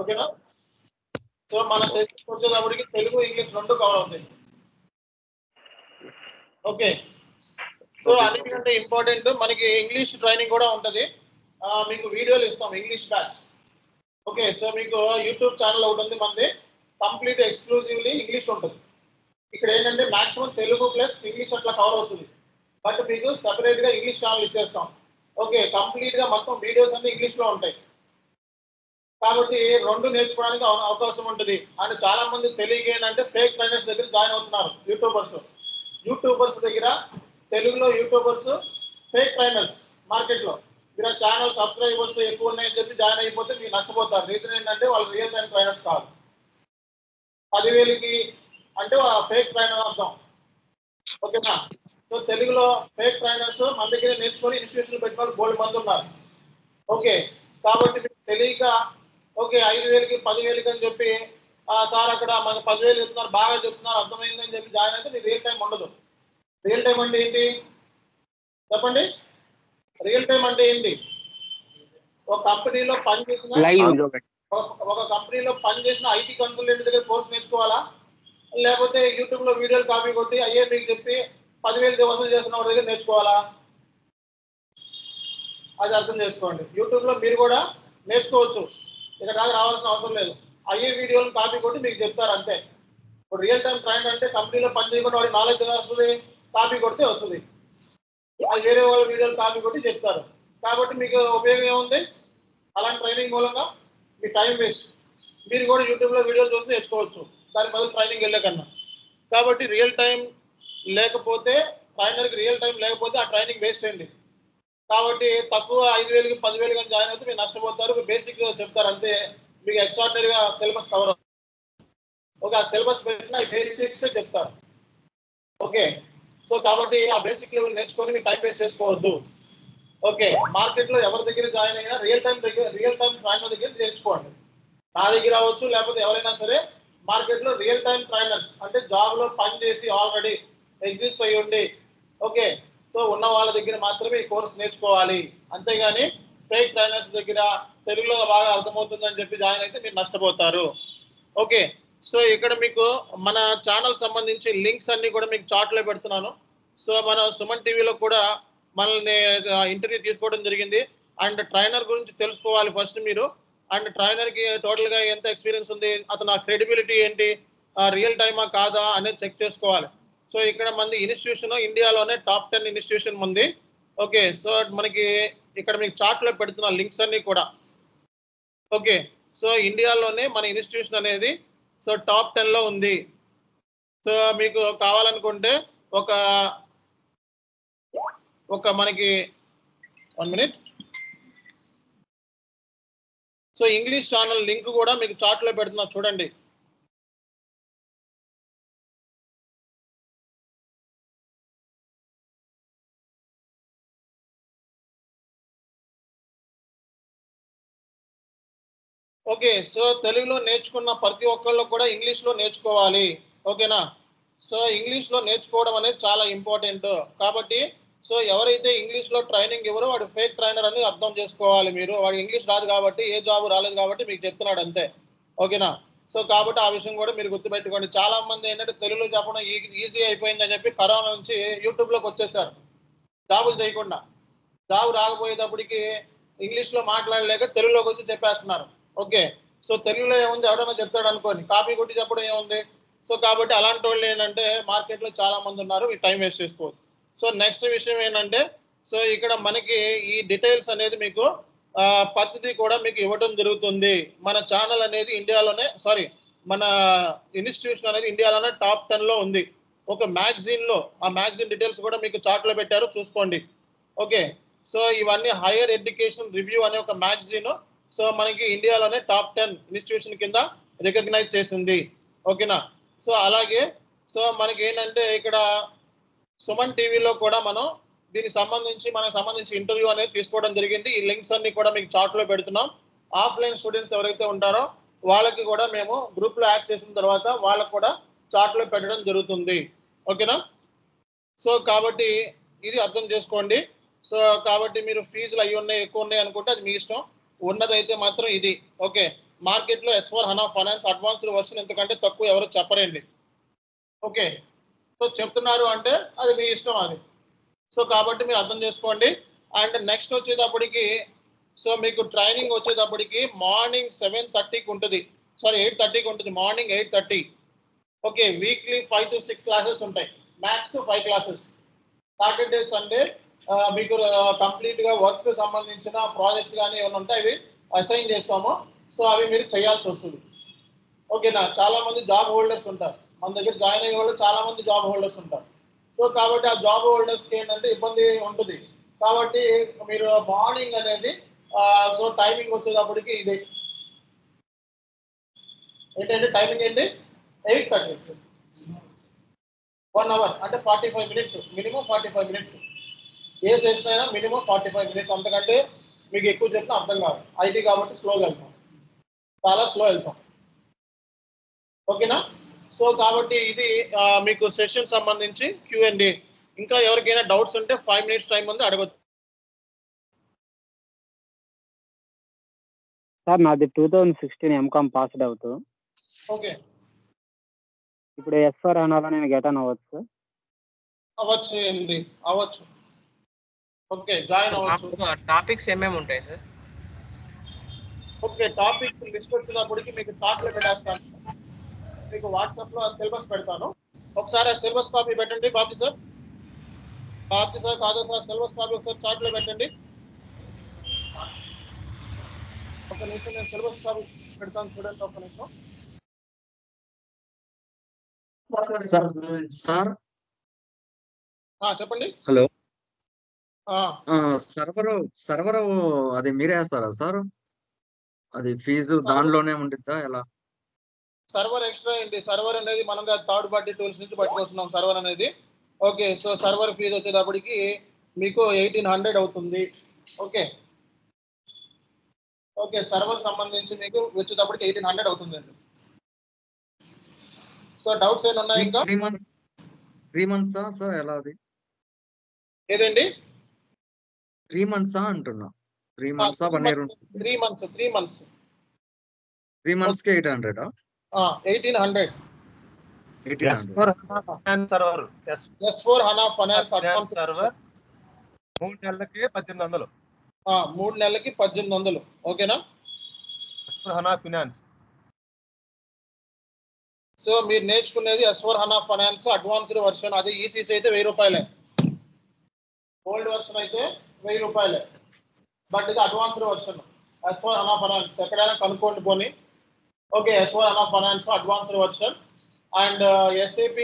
ఓకేనా? సో మన సెషన్ వచ్చేటప్పటికి తెలుగు ఇంగ్లీష్ రెండు కవర్ అవుతాయి. ఓకే, సో అన్నిటికంటే ఇంపార్టెంట్ మనకి ఇంగ్లీష్ ట్రైనింగ్ కూడా ఉంటుంది. మీకు వీడియోలు ఇస్తాం ఇంగ్లీష్ బ్యాచ్. ఓకే, సో మీకు యూట్యూబ్ ఛానల్ ఒకటి ఉంది మనది, కంప్లీట్ ఎక్స్క్లూజివ్లీ ఇంగ్లీష్ ఉంటుంది. ఇక్కడ ఏంటంటే మాక్సిమం తెలుగు ప్లస్ ఇంగ్లీష్ అట్లా కవర్ అవుతుంది. బట్ మీకు సపరేట్గా ఇంగ్లీష్ ఛానల్ ఇచ్చేస్తాం. ఓకే, కంప్లీట్గా మొత్తం వీడియోస్ అన్ని ఇంగ్లీష్లో ఉంటాయి. కాబట్టి రెండు నేర్చుకోవడానికి అవకాశం ఉంటుంది. అండ్ చాలా మంది తెలియక ఏంటంటే ఫేక్ ట్రైనర్స్ దగ్గర జాయిన్ అవుతున్నారు. యూట్యూబర్స్ దగ్గర తెలుగులో యూట్యూబర్స్ ఫేక్ ట్రైనర్స్ మార్కెట్లో మీరు ఛానల్ సబ్స్క్రైబర్స్ ఎక్కువ ఉన్నాయని చెప్పి జాయిన్ అయిపోతే మీరు నష్టపోతారు. రీజన్ ఏంటంటే వాళ్ళు రియల్ టైం ట్రైనర్స్ కాదు. 10,000కి అంటే ఫేక్ ట్రైనర్ అర్థం. ఓకేనా? సో తెలుగులో ఫేక్ ట్రైనర్స్ మన దగ్గర నేర్చుకొని ఇన్స్టిట్యూషన్ పెట్టుకొని బోల్డ్ మంది ఉన్నారు. ఓకే, కాబట్టి మీకు తెలియక ఓకే 5,000కి 10,000కి అని చెప్పి సార్ అక్కడ మనకు 10,000 చెప్తున్నారు, బాగా చెప్తున్నారు, అర్థమైందని చెప్పి జాయిన్ అయితే మీకు రియల్ టైం ఉండదు. రియల్ టైం అంటే ఏంటి చెప్పండి? రియల్ టైం అంటే ఏంటి? ఒక కంపెనీలో పనిచేసిన ఐటీ కన్సల్టెంట్ దగ్గర కోర్స్ నేర్చుకోవాలా, లేకపోతే యూట్యూబ్లో వీడియోలు కాపీ కొట్టి అయ్యే మీకు చెప్పి 10,000 వసూలు చేస్తున్న వాడి దగ్గర నేర్చుకోవాలా? అది అర్థం చేసుకోండి. యూట్యూబ్లో మీరు కూడా నేర్చుకోవచ్చు, ఇక్కడ దాకా రావాల్సిన అవసరం లేదు. అయ్యే వీడియోలు కాపీ కొట్టి మీకు చెప్తారు అంతే. ఇప్పుడు రియల్ టైం ట్రైనర్ అంటే కంపెనీలో పని చేయకుండా వాడి నాలెడ్జ్ వస్తుంది, కాపీ కొడితే వస్తుంది. అది వేరే వాళ్ళ వీడియోలు కాపీ కొట్టి చెప్తారు. కాబట్టి మీకు ఉపయోగం ఏముంది? అలాంటి ట్రైనింగ్ మూలంగా మీ టైం వేస్ట్. మీరు కూడా యూట్యూబ్లో వీడియోలు చూసి నేర్చుకోవచ్చు దాని బదులు ట్రైనింగ్ వెళ్ళే కన్నా. కాబట్టి రియల్ టైం లేకపోతే ట్రైనర్కి రియల్ టైం లేకపోతే ఆ ట్రైనింగ్ వేస్ట్ అయింది. కాబట్టి తక్కువ 5,000కి 10,000 కానీ జాయిన్ అయితే మీరు నష్టపోతారు. బేసిక్ చెప్తారు అంతే, మీకు ఎక్స్ట్రాడినరీగా సిలబస్ కవర్ అవుతుంది. ఓకే, ఆ సిలబస్ పెట్టిన బేసిక్స్ చెప్తారు. ఓకే, సో కాబట్టి ఆ బేసిక్ లెవెల్ నేర్చుకొని మీరు టైం వేస్ట్ చేసుకోవద్దు. ఓకే, మార్కెట్లో ఎవరి దగ్గర జాయిన్ అయినా రియల్ టైం ట్రైనర్ దగ్గర నేర్చుకోండి. నా దగ్గర అవ్వచ్చు, లేకపోతే ఎవరైనా సరే మార్కెట్లో రియల్ టైం ట్రైనర్స్ అంటే జాబ్లో పనిచేసి ఆల్రెడీ ఎగ్జిస్ట్ అయ్యి ఉండి ఓకే సో ఉన్న వాళ్ళ దగ్గర మాత్రమే ఈ కోర్స్ నేర్చుకోవాలి. అంతేగాని ఫేక్ ట్రైనర్స్ దగ్గర తెలుగులో బాగా అర్థమవుతుందని చెప్పి జాయిన్ అయితే మీరు నష్టపోతారు. ఓకే, సో ఇక్కడ మీకు మన ఛానల్ సంబంధించి లింక్స్ అన్ని కూడా మీకు చార్ట్లో పెడుతున్నాను. సో మన సుమన్ టీవీలో కూడా మనల్ని ఇంటర్వ్యూ తీసుకోవడం జరిగింది. అండ్ ట్రైనర్ గురించి తెలుసుకోవాలి ఫస్ట్ మీరు. అండ్ ట్రైనర్కి టోటల్గా ఎంత ఎక్స్పీరియన్స్ ఉంది, అతను క్రెడిబిలిటీ ఏంటి, రియల్ టైమా కాదా అనేది చెక్ చేసుకోవాలి. సో ఇక్కడ మంది ఇన్స్టిట్యూషన్ ఇండియాలోనే టాప్ 10 ఇన్స్టిట్యూషన్ ఉంది. ఓకే, సో మనకి ఇక్కడ మీకు చార్ట్లో పెడుతున్న లింక్స్ అన్ని కూడా. ఓకే, సో ఇండియాలోనే మన ఇన్స్టిట్యూషన్ అనేది సో టాప్ 10లో ఉంది. సో మీకు కావాలనుకుంటే ఒక మనకి 1 minute. So English channel link కూడా మీకు చార్ట్లో పెడుతున్నా చూడండి. ఓకే, సో తెలుగులో నేర్చుకున్న ప్రతి ఒక్కళ్ళు కూడా ఇంగ్లీష్లో నేర్చుకోవాలి. ఓకేనా? సో ఇంగ్లీష్లో నేర్చుకోవడం అనేది చాలా ఇంపార్టెంట్. కాబట్టి సో ఎవరైతే ఇంగ్లీష్లో ట్రైనింగ్ ఇవ్వరో వాడు ఫేక్ ట్రైనర్ అని అర్థం చేసుకోవాలి మీరు. వాడు ఇంగ్లీష్ రాదు కాబట్టి, ఏ జాబ్ రాలేదు కాబట్టి మీకు చెప్తున్నాడు అంతే. ఓకేనా? సో కాబట్టి ఆ విషయం కూడా మీరు గుర్తుపెట్టుకోండి. చాలా మంది ఏంటంటే తెలుగులో చెప్పడం ఈజీ అయిపోయిందని చెప్పి కరోనా నుంచి యూట్యూబ్లోకి వచ్చేసారు. జాబులు చేయకుండా. జాబ్ రాకపోయేటప్పటికి ఇంగ్లీష్లో మాట్లాడలేక తెలుగులోకి వచ్చి చెప్పేస్తున్నారు. ఓకే, సో తెలుగులో ఏముంది, ఎవడన్నా చెప్తాడు అనుకోని కాపీ కొట్టి చెప్పడం ఏముంది. సో కాబట్టి అలాంటి వాళ్ళు ఏంటంటే మార్కెట్లో చాలా మంది ఉన్నారు, ఈ టైం వేస్ట్ చేసుకోవచ్చు. సో నెక్స్ట్ విషయం ఏంటంటే, సో ఇక్కడ మనకి ఈ డీటెయిల్స్ అనేది మీకు ప్రతిదీ కూడా మీకు ఇవ్వడం జరుగుతుంది. మన ఛానల్ అనేది ఇండియాలోనే మన ఇన్స్టిట్యూషన్ అనేది ఇండియాలోనే టాప్ 10లో ఉంది. ఒక మ్యాగజైన్లో ఆ మ్యాగజైన్ డీటెయిల్స్ కూడా మీకు చార్ట్లో పెట్టారు, చూసుకోండి. ఓకే, సో ఇవన్నీ హైయర్ ఎడ్యుకేషన్ రివ్యూ అనే ఒక మ్యాగజైన్ సో మనకి ఇండియాలోనే టాప్ 10 ఇన్స్టిట్యూషన్ కింద రికగ్నైజ్ చేసింది. ఓకేనా. సో అలాగే సో మనకి ఏంటంటే ఇక్కడ సుమన్ టీవీలో కూడా మనం దీనికి సంబంధించి ఇంటర్వ్యూ అనేది తీసుకోవడం జరిగింది. ఈ లింక్స్ అన్ని కూడా మీకు చార్ట్లో పెడుతున్నాం. ఆఫ్లైన్ స్టూడెంట్స్ ఎవరైతే ఉంటారో వాళ్ళకి కూడా మేము గ్రూప్లో యాడ్ చేసిన తర్వాత వాళ్ళకు కూడా చార్ట్లో పెట్టడం జరుగుతుంది. ఓకేనా. సో కాబట్టి ఇది అర్థం చేసుకోండి. సో కాబట్టి మీరు ఫీజులు అవి ఉన్నాయి, ఎక్కువ ఉన్నాయి అనుకుంటే అది మీ ఇష్టం. ఉన్నదైతే మాత్రం ఇది. ఓకే, మార్కెట్లో S/4HANA ఫైనాన్స్ అడ్వాన్స్డ్ వర్షన్ ఎందుకంటే తక్కువ ఎవరు చెప్పరండి. ఓకే, సో చెప్తున్నారు అంటే అది మీ ఇష్టం అది. సో కాబట్టి మీరు అర్థం చేసుకోండి. అండ్ నెక్స్ట్ వచ్చేటప్పటికి సో మీకు ట్రైనింగ్ వచ్చేటప్పటికి మార్నింగ్ 7:30కి ఉంటుంది, 8:30కి ఉంటుంది, morning 8:30. Okay, weekly 5 to 6 classes ఉంటాయి, మ్యాక్స్ 5 క్లాసెస్. సాటర్డే సండే మీకు కంప్లీట్గా వర్క్ సంబంధించిన ప్రాజెక్ట్స్ కానీ ఏమైనా ఉంటే అవి అసైన్ చేస్తాము. సో అవి మీరు చేయాల్సి వస్తుంది. ఓకేనా. చాలామంది జాబ్ హోల్డర్స్ ఉంటారు, మన దగ్గర జాయిన్ అయ్యే వాళ్ళు చాలామంది జాబ్ హోల్డర్స్ ఉంటారు. సో కాబట్టి ఆ జాబ్ హోల్డర్స్కి ఏంటంటే ఇబ్బంది ఉంటుంది. కాబట్టి మీరు మార్నింగ్ అనేది సో టైమింగ్ వచ్చేటప్పటికి ఇది ఏంటంటే టైమింగ్ ఏంటి 8:30, 1 అవర్ అంటే 45 minutes, మినిమం 45 minutes. ఏ సెషన్ అయినా మినిమం 45 minutes, అంతకంటే మీకు ఎక్కువ చెప్పినా అర్థం కాదు. ఐటీ కాబట్టి స్లోగా వెళ్తాం, చాలా స్లో వెళ్తాం. ఓకేనా. సో కాబట్టి ఇది మీకు సెషన్ సంబంధించి Q&A. ఇంకా ఎవరికైనా డౌట్స్ ఉంటే 5 minutes టైం ఉంది, అడగొచ్చు. సార్ నాది 2016 MCOM పాస్డ్ అవుట్. ఓకే, ఇప్పుడు S/4HANAలో నేను గెట్ ఆన్ అవ్వచ్చు సార్? అవ్వచ్చు. ఓకే, జాయిన్ అవ్వచ్చు. టాపిక్స్ ఏమేమి ఉంటాయి సార్? ఓకే, టాపిక్స్ లిస్ట్ వచ్చినప్పటికి మీకు చార్ట్లో పెట్టేస్తాను, మీకు వాట్సాప్లో సిలబస్ పెడతాను. ఒకసారి ఆ సిలబస్ కాపీ పెట్టండి. కాపీ సార్ కాదు సార్, సిలబస్ కాపీ ఒకసారి చార్ట్లో పెట్టండి. ఒక నిమిషం, నేను సిలబస్ కాపీ పెడతాను చూడండి, ఒక నిమిషం. సార్ చెప్పండి. హలో, సర్వర్ అది మీరే వేస్తారా సార్? అది ఫీజు దానిలోనే ఉండిద్దా ఎలా? సర్వర్ ఎక్స్ట్రా ఏంటి, సర్వర్ అనేది మనం థర్డ్ పార్టీ టూల్స్ నుంచి పట్టుకొస్తున్నాం సర్వర్ అనేది. ఓకే, సో సర్వర్ ఫీజు వచ్చేటప్పటికి మీకు 1800 అవుతుంది. ఓకే, సర్వర్ సంబంధించి మీకు వచ్చేటప్పటికి 1800 అవుతుందండి. సో డౌట్స్ ఏమైనా ఉన్నాయి ఇంకా? 3 months సార్ ఎలా అది? ఏదండి 3 months అంటున్నా. 3 months 1 year? 3 months. 3 months కి 800? 1800. S/4HANA server, S/4HANA finance advance server 3 నెలలకి 1800. 3 నెలలకి 1800. ఓకేనా. S/4HANA finance. సో మీరు నేర్చుకునేది S/4HANA ఫైనాన్స్ అడ్వాన్స్డ్ వర్షన్. అదే ECC అయితే 1000 రూపాయలే, ఓల్డ్ వర్షన్ అయితే 1000 రూపాయలే. బట్ ఇది అడ్వాన్స్డ్ వర్షన్ S/4HANA ఫైనాన్స్. ఎక్కడైనా కనుక్కోండి పోనీ. Okay, S/4HANA finance advanced version and SAP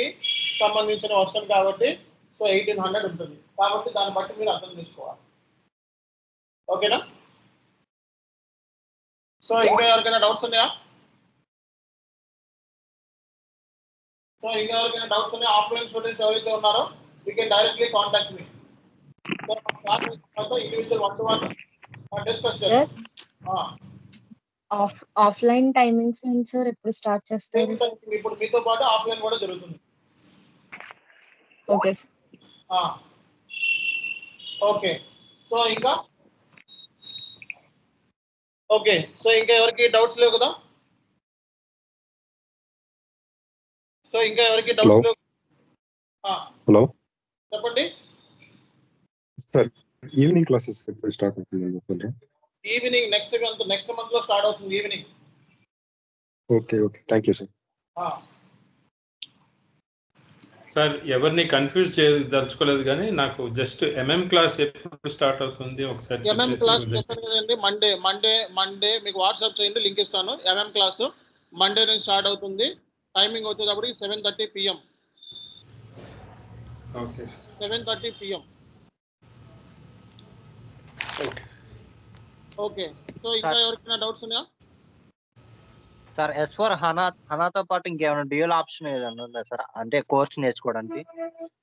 సంబంధించిన వర్షన్ కాబట్టి సో 1800 ఉంటుంది. కాబట్టి దాన్ని బట్టి మీరు అర్థం చేసుకోవాలి. ఓకేనా. సో ఇంకా ఎవరికైనా డౌట్స్ ఉన్నాయా? ఆఫ్లైన్ స్టూడెంట్స్ ఎవరైతే ఉన్నారో you can directly contact me. Individual 1-to-1 discuss చేస్తాం. ఆఫ్లైన్ టైమింగ్స్ ఏంటి సార్, ఎప్పుడు స్టార్ట్ చేస్తారు? ఇప్పుడు మీతో పాటు ఆఫ్లైన్ కూడా జరుగుతుంది. Okay sir. ఓకే, సో ఇంకా ఎవరికి డౌట్స్ లేవు కదా? సో ఇంకా ఎవరికి డౌట్స్ లేవు? హలో చెప్పండి సార్ ఈవినింగ్ క్లాసెస్ ఎప్పుడు స్టార్ట్ అవుతుంది? ఈవినింగ్ నెక్స్ట్ మంత్ లో స్టార్ట్ అవుతుంది evening. Okay okay, thank you sir. Sir ఎవరిని కన్ఫ్యూజ్ చేయదలుచుకోలేదు కానీ నాకు జస్ట్ ఎంఎం క్లాస్ ఎప్పుడు స్టార్ట్ అవుతుంది ఒకసారి ఎంఎం క్లాస్ చెప్పండి. మండే మీకు వాట్సాప్ చేయండి, లింక్ ఇస్తాను. ఎంఎం క్లాస్ మండే నుంచి స్టార్ట్ అవుతుంది. టైమింగ్ వచ్చేటప్పటికి 7:30 PM. Okay 7:30 PM. Okay. So ఇంకా ఎవరికైనా డౌట్స్ ఉన్నాయా సార్? S4 హనాతో పాటు ఇంకేమైనా డ్యూయల్ ఆప్షన్ ఏదైనా ఉందా సార్, అంటే కోర్స్ నేర్చుకోవడానికి?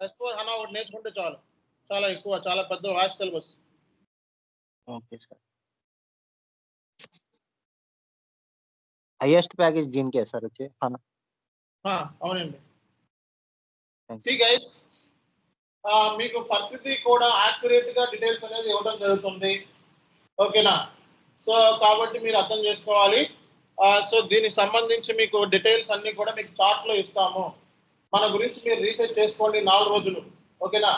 S4 హనా ఒకటి నేర్చుకుంటే చాలు, చాలా ఎక్కువ, చాలా పెద్ద vast syllabus. Okay sir. Highest package దీనికే సార్ వచ్చి హనా? అవునండి. సి గైస్, మీకు ప్రతిదీ కూడా యాక్యురేట్ గా డీటెయిల్స్ అనేది ఇవ్వడం జరుగుతుంది. ఓకేనా? సో కాబట్టి మీరు అర్థం చేసుకోవాలి. సో దీనికి సంబంధించి మీకు డీటెయిల్స్ అన్ని కూడా మీకు చార్ట్ లో ఇస్తాము. మన గురించి మీరు రీసెర్చ్ చేసుకోండి 4 రోజులు. ఓకేనా?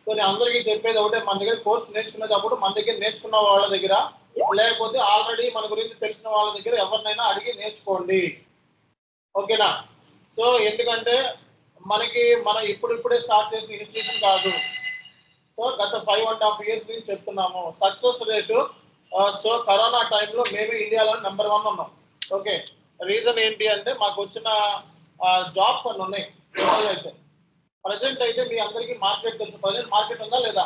సో నేను అందరికీ చెప్పేది ఒకటే, మన దగ్గర కోర్స్ నేర్చుకునేటప్పుడు మన దగ్గర నేర్చుకున్న వాళ్ళ దగ్గర, లేకపోతే ఆల్రెడీ మన గురించి తెలిసిన వాళ్ళ దగ్గర ఎవరినైనా అడిగి నేర్చుకోండి. ఓకేనా? సో ఎందుకంటే మనం ఇప్పుడిప్పుడే స్టార్ట్ చేసిన ఇన్స్టిట్యూషన్ కాదు. సో గత 5.5 years నుంచి చెప్తున్నాము. సక్సెస్ రేటు సో కరోనా టైంలో మేము ఇండియాలో నెంబర్ 1 ఉన్నాం. ఓకే, రీజన్ ఏంటి అంటే మాకు వచ్చిన జాబ్స్ అన్నీ ఉన్నాయి. అయితే ప్రజెంట్ అయితే మీ అందరికీ మార్కెట్ తెలుసు. ప్రజెంట్ మార్కెట్ ఉందా లేదా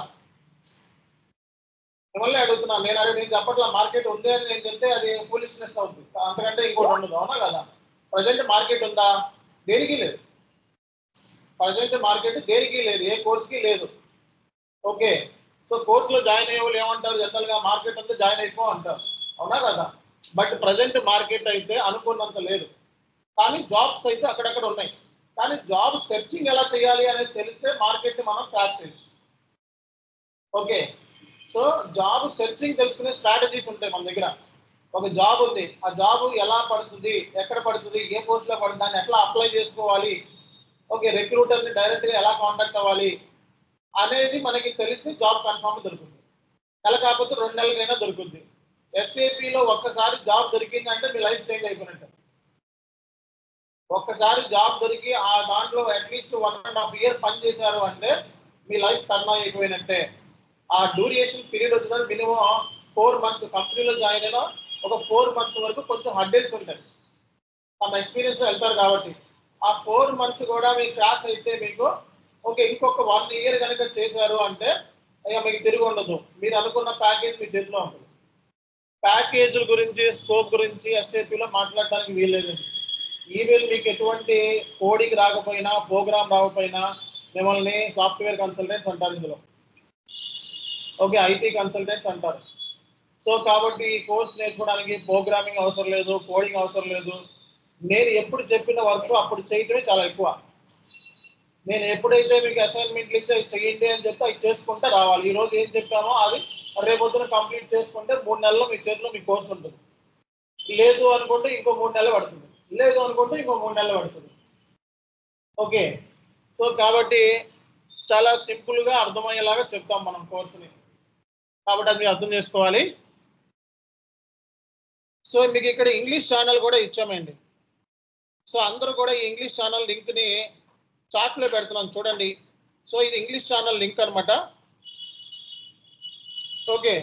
మిమ్మల్ని అడుగుతున్నాను. నేను చెప్పట్లా మార్కెట్ ఉంది అని నేను చెప్తే అది ఫూలిష్నెస్ అవుతుంది, అంతకంటే ఇంకోటి ఉండదు. అవునా కదా? ప్రజెంట్ మార్కెట్ ఉందా? దేనికి లేదు. ప్రజెంట్ మార్కెట్ దేనికి లేదు, ఏ కోర్స్కి లేదు. ఓకే, సో కోర్సులో జాయిన్ అయ్యే వాళ్ళు ఏమంటారు, జనరల్గా మార్కెట్ అంతా జాయిన్ అయిపో అంటారు. అవునా కదా? బట్ ప్రజెంట్ మార్కెట్ అయితే అనుకున్నంత లేదు, కానీ జాబ్స్ అయితే అక్కడక్కడ ఉన్నాయి. కానీ జాబ్ సెర్చింగ్ ఎలా చేయాలి అనేది తెలిస్తే మార్కెట్ని మనం ట్రాక్ చేయొచ్చు. ఓకే, సో జాబ్ సెర్చింగ్ తెలుసుకునే స్ట్రాటజీస్ ఉంటాయి మన దగ్గర. ఒక జాబ్ ఉంది, ఆ జాబ్ ఎలా పడుతుంది, ఎక్కడ పడుతుంది, ఏ పోస్ట్లో పడుతుంది, దాన్ని ఎట్లా అప్లై చేసుకోవాలి, ఓకే రిక్రూటర్ని డైరెక్ట్గా ఎలా కాంటాక్ట్ అవ్వాలి అనేది మనకి తెలిస్తే జాబ్ కన్ఫామ్ దొరుకుతుంది. నెల కాకపోతే 2 నెలలకైనా దొరుకుతుంది. SAPలో ఒక్కసారి జాబ్ దొరికిందంటే మీ లైఫ్ చేంజ్ అయిపోయినట్టు. ఒక్కసారి జాబ్ దొరికి ఆ దాంట్లో అట్లీస్ట్ 1.5 year పని చేశారు అంటే మీ లైఫ్ టర్న్ అయిపోయినట్టే. ఆ డ్యూరేషన్ పీరియడ్ వచ్చిందని మినిమం 4 months కంపెనీలో జాయిన్ అయినా ఒక 4 months వరకు కొంచెం హర్డిల్స్ ఉంటాయి. తమ ఎక్స్పీరియన్స్ వెళ్తారు కాబట్టి ఆ 4 months కూడా మీకు క్రాస్ అయితే మీకు ఓకే ఇంకొక 1 year కనుక చేశారు అంటే ఇక మీకు తిరిగి ఉండదు. మీరు అనుకున్న ప్యాకేజ్ మీ చేతిలో ఉంటుంది. ప్యాకేజీల గురించి, స్కోప్ గురించి SAPలో మాట్లాడడానికి వీల్లేదండి. ఈవెన్ మీకు ఎటువంటి కోడింగ్ రాకపోయినా, ప్రోగ్రామ్ రాకపోయినా మిమ్మల్ని సాఫ్ట్వేర్ కన్సల్టెంట్స్ అంటారు ఇందులో. ఓకే, IT కన్సల్టెంట్స్ అంటారు. సో కాబట్టి ఈ కోర్స్ నేర్చుకోవడానికి ప్రోగ్రామింగ్ అవసరం లేదు, కోడింగ్ అవసరం లేదు. నేను ఎప్పుడు చెప్పిన వర్క్ అప్పుడు చేయటమే చాలా ఎక్కువ. నేను ఎప్పుడైతే మీకు అసైన్మెంట్లు ఇచ్చి చేయండి అని చెప్తే అవి చేసుకుంటే రావాలి. ఈరోజు ఏం చెప్పామో అది రేపొద్దున కంప్లీట్ చేసుకుంటే 3 నెలల్లో మీ చేతిలో మీ కోర్స్ ఉంటుంది. లేదు అనుకుంటే ఇంకో 3 నెలలు పడుతుంది, లేదు అనుకుంటే ఇంకో 3 నెలలు పడుతుంది. ఓకే, సో కాబట్టి చాలా సింపుల్గా అర్థమయ్యేలాగా చెప్తాం మనం కోర్సుని. కాబట్టి అది మీరు అర్థం చేసుకోవాలి. సో మీకు ఇక్కడ ఇంగ్లీష్ ఛానల్ కూడా ఇచ్చామండి. సో అందరూ కూడా ఈ ఇంగ్లీష్ ఛానల్ లింక్ని చాట్లో పెడుతున్నాను చూడండి. సో ఇది ఇంగ్లీష్ ఛానల్ లింక్ అనమాట. ఓకే,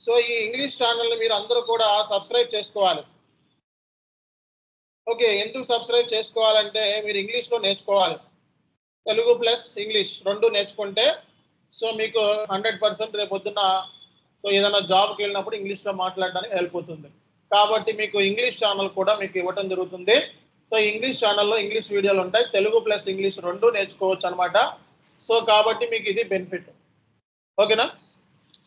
సో ఈ ఇంగ్లీష్ ఛానల్ని మీరు అందరూ కూడా సబ్స్క్రైబ్ చేసుకోవాలి. ఓకే, ఎందుకు సబ్స్క్రైబ్ చేసుకోవాలంటే మీరు ఇంగ్లీష్లో నేర్చుకోవాలి. తెలుగు ప్లస్ ఇంగ్లీష్ 2 నేర్చుకుంటే సో మీకు 100% రేపు పొద్దున్న సో ఏదైనా జాబ్కి వెళ్ళినప్పుడు ఇంగ్లీష్లో మాట్లాడడానికి హెల్ప్ అవుతుంది. కాబట్టి మీకు ఇంగ్లీష్ ఛానల్ కూడా మీకు ఇవ్వడం జరుగుతుంది. సో ఇంగ్లీష్ ఛానల్లో ఇంగ్లీష్ వీడియోలు ఉంటాయి. తెలుగు ప్లస్ ఇంగ్లీష్ 2 నేర్చుకోవచ్చు అనమాట. సో కాబట్టి మీకు ఇది బెనిఫిట్. ఓకేనా?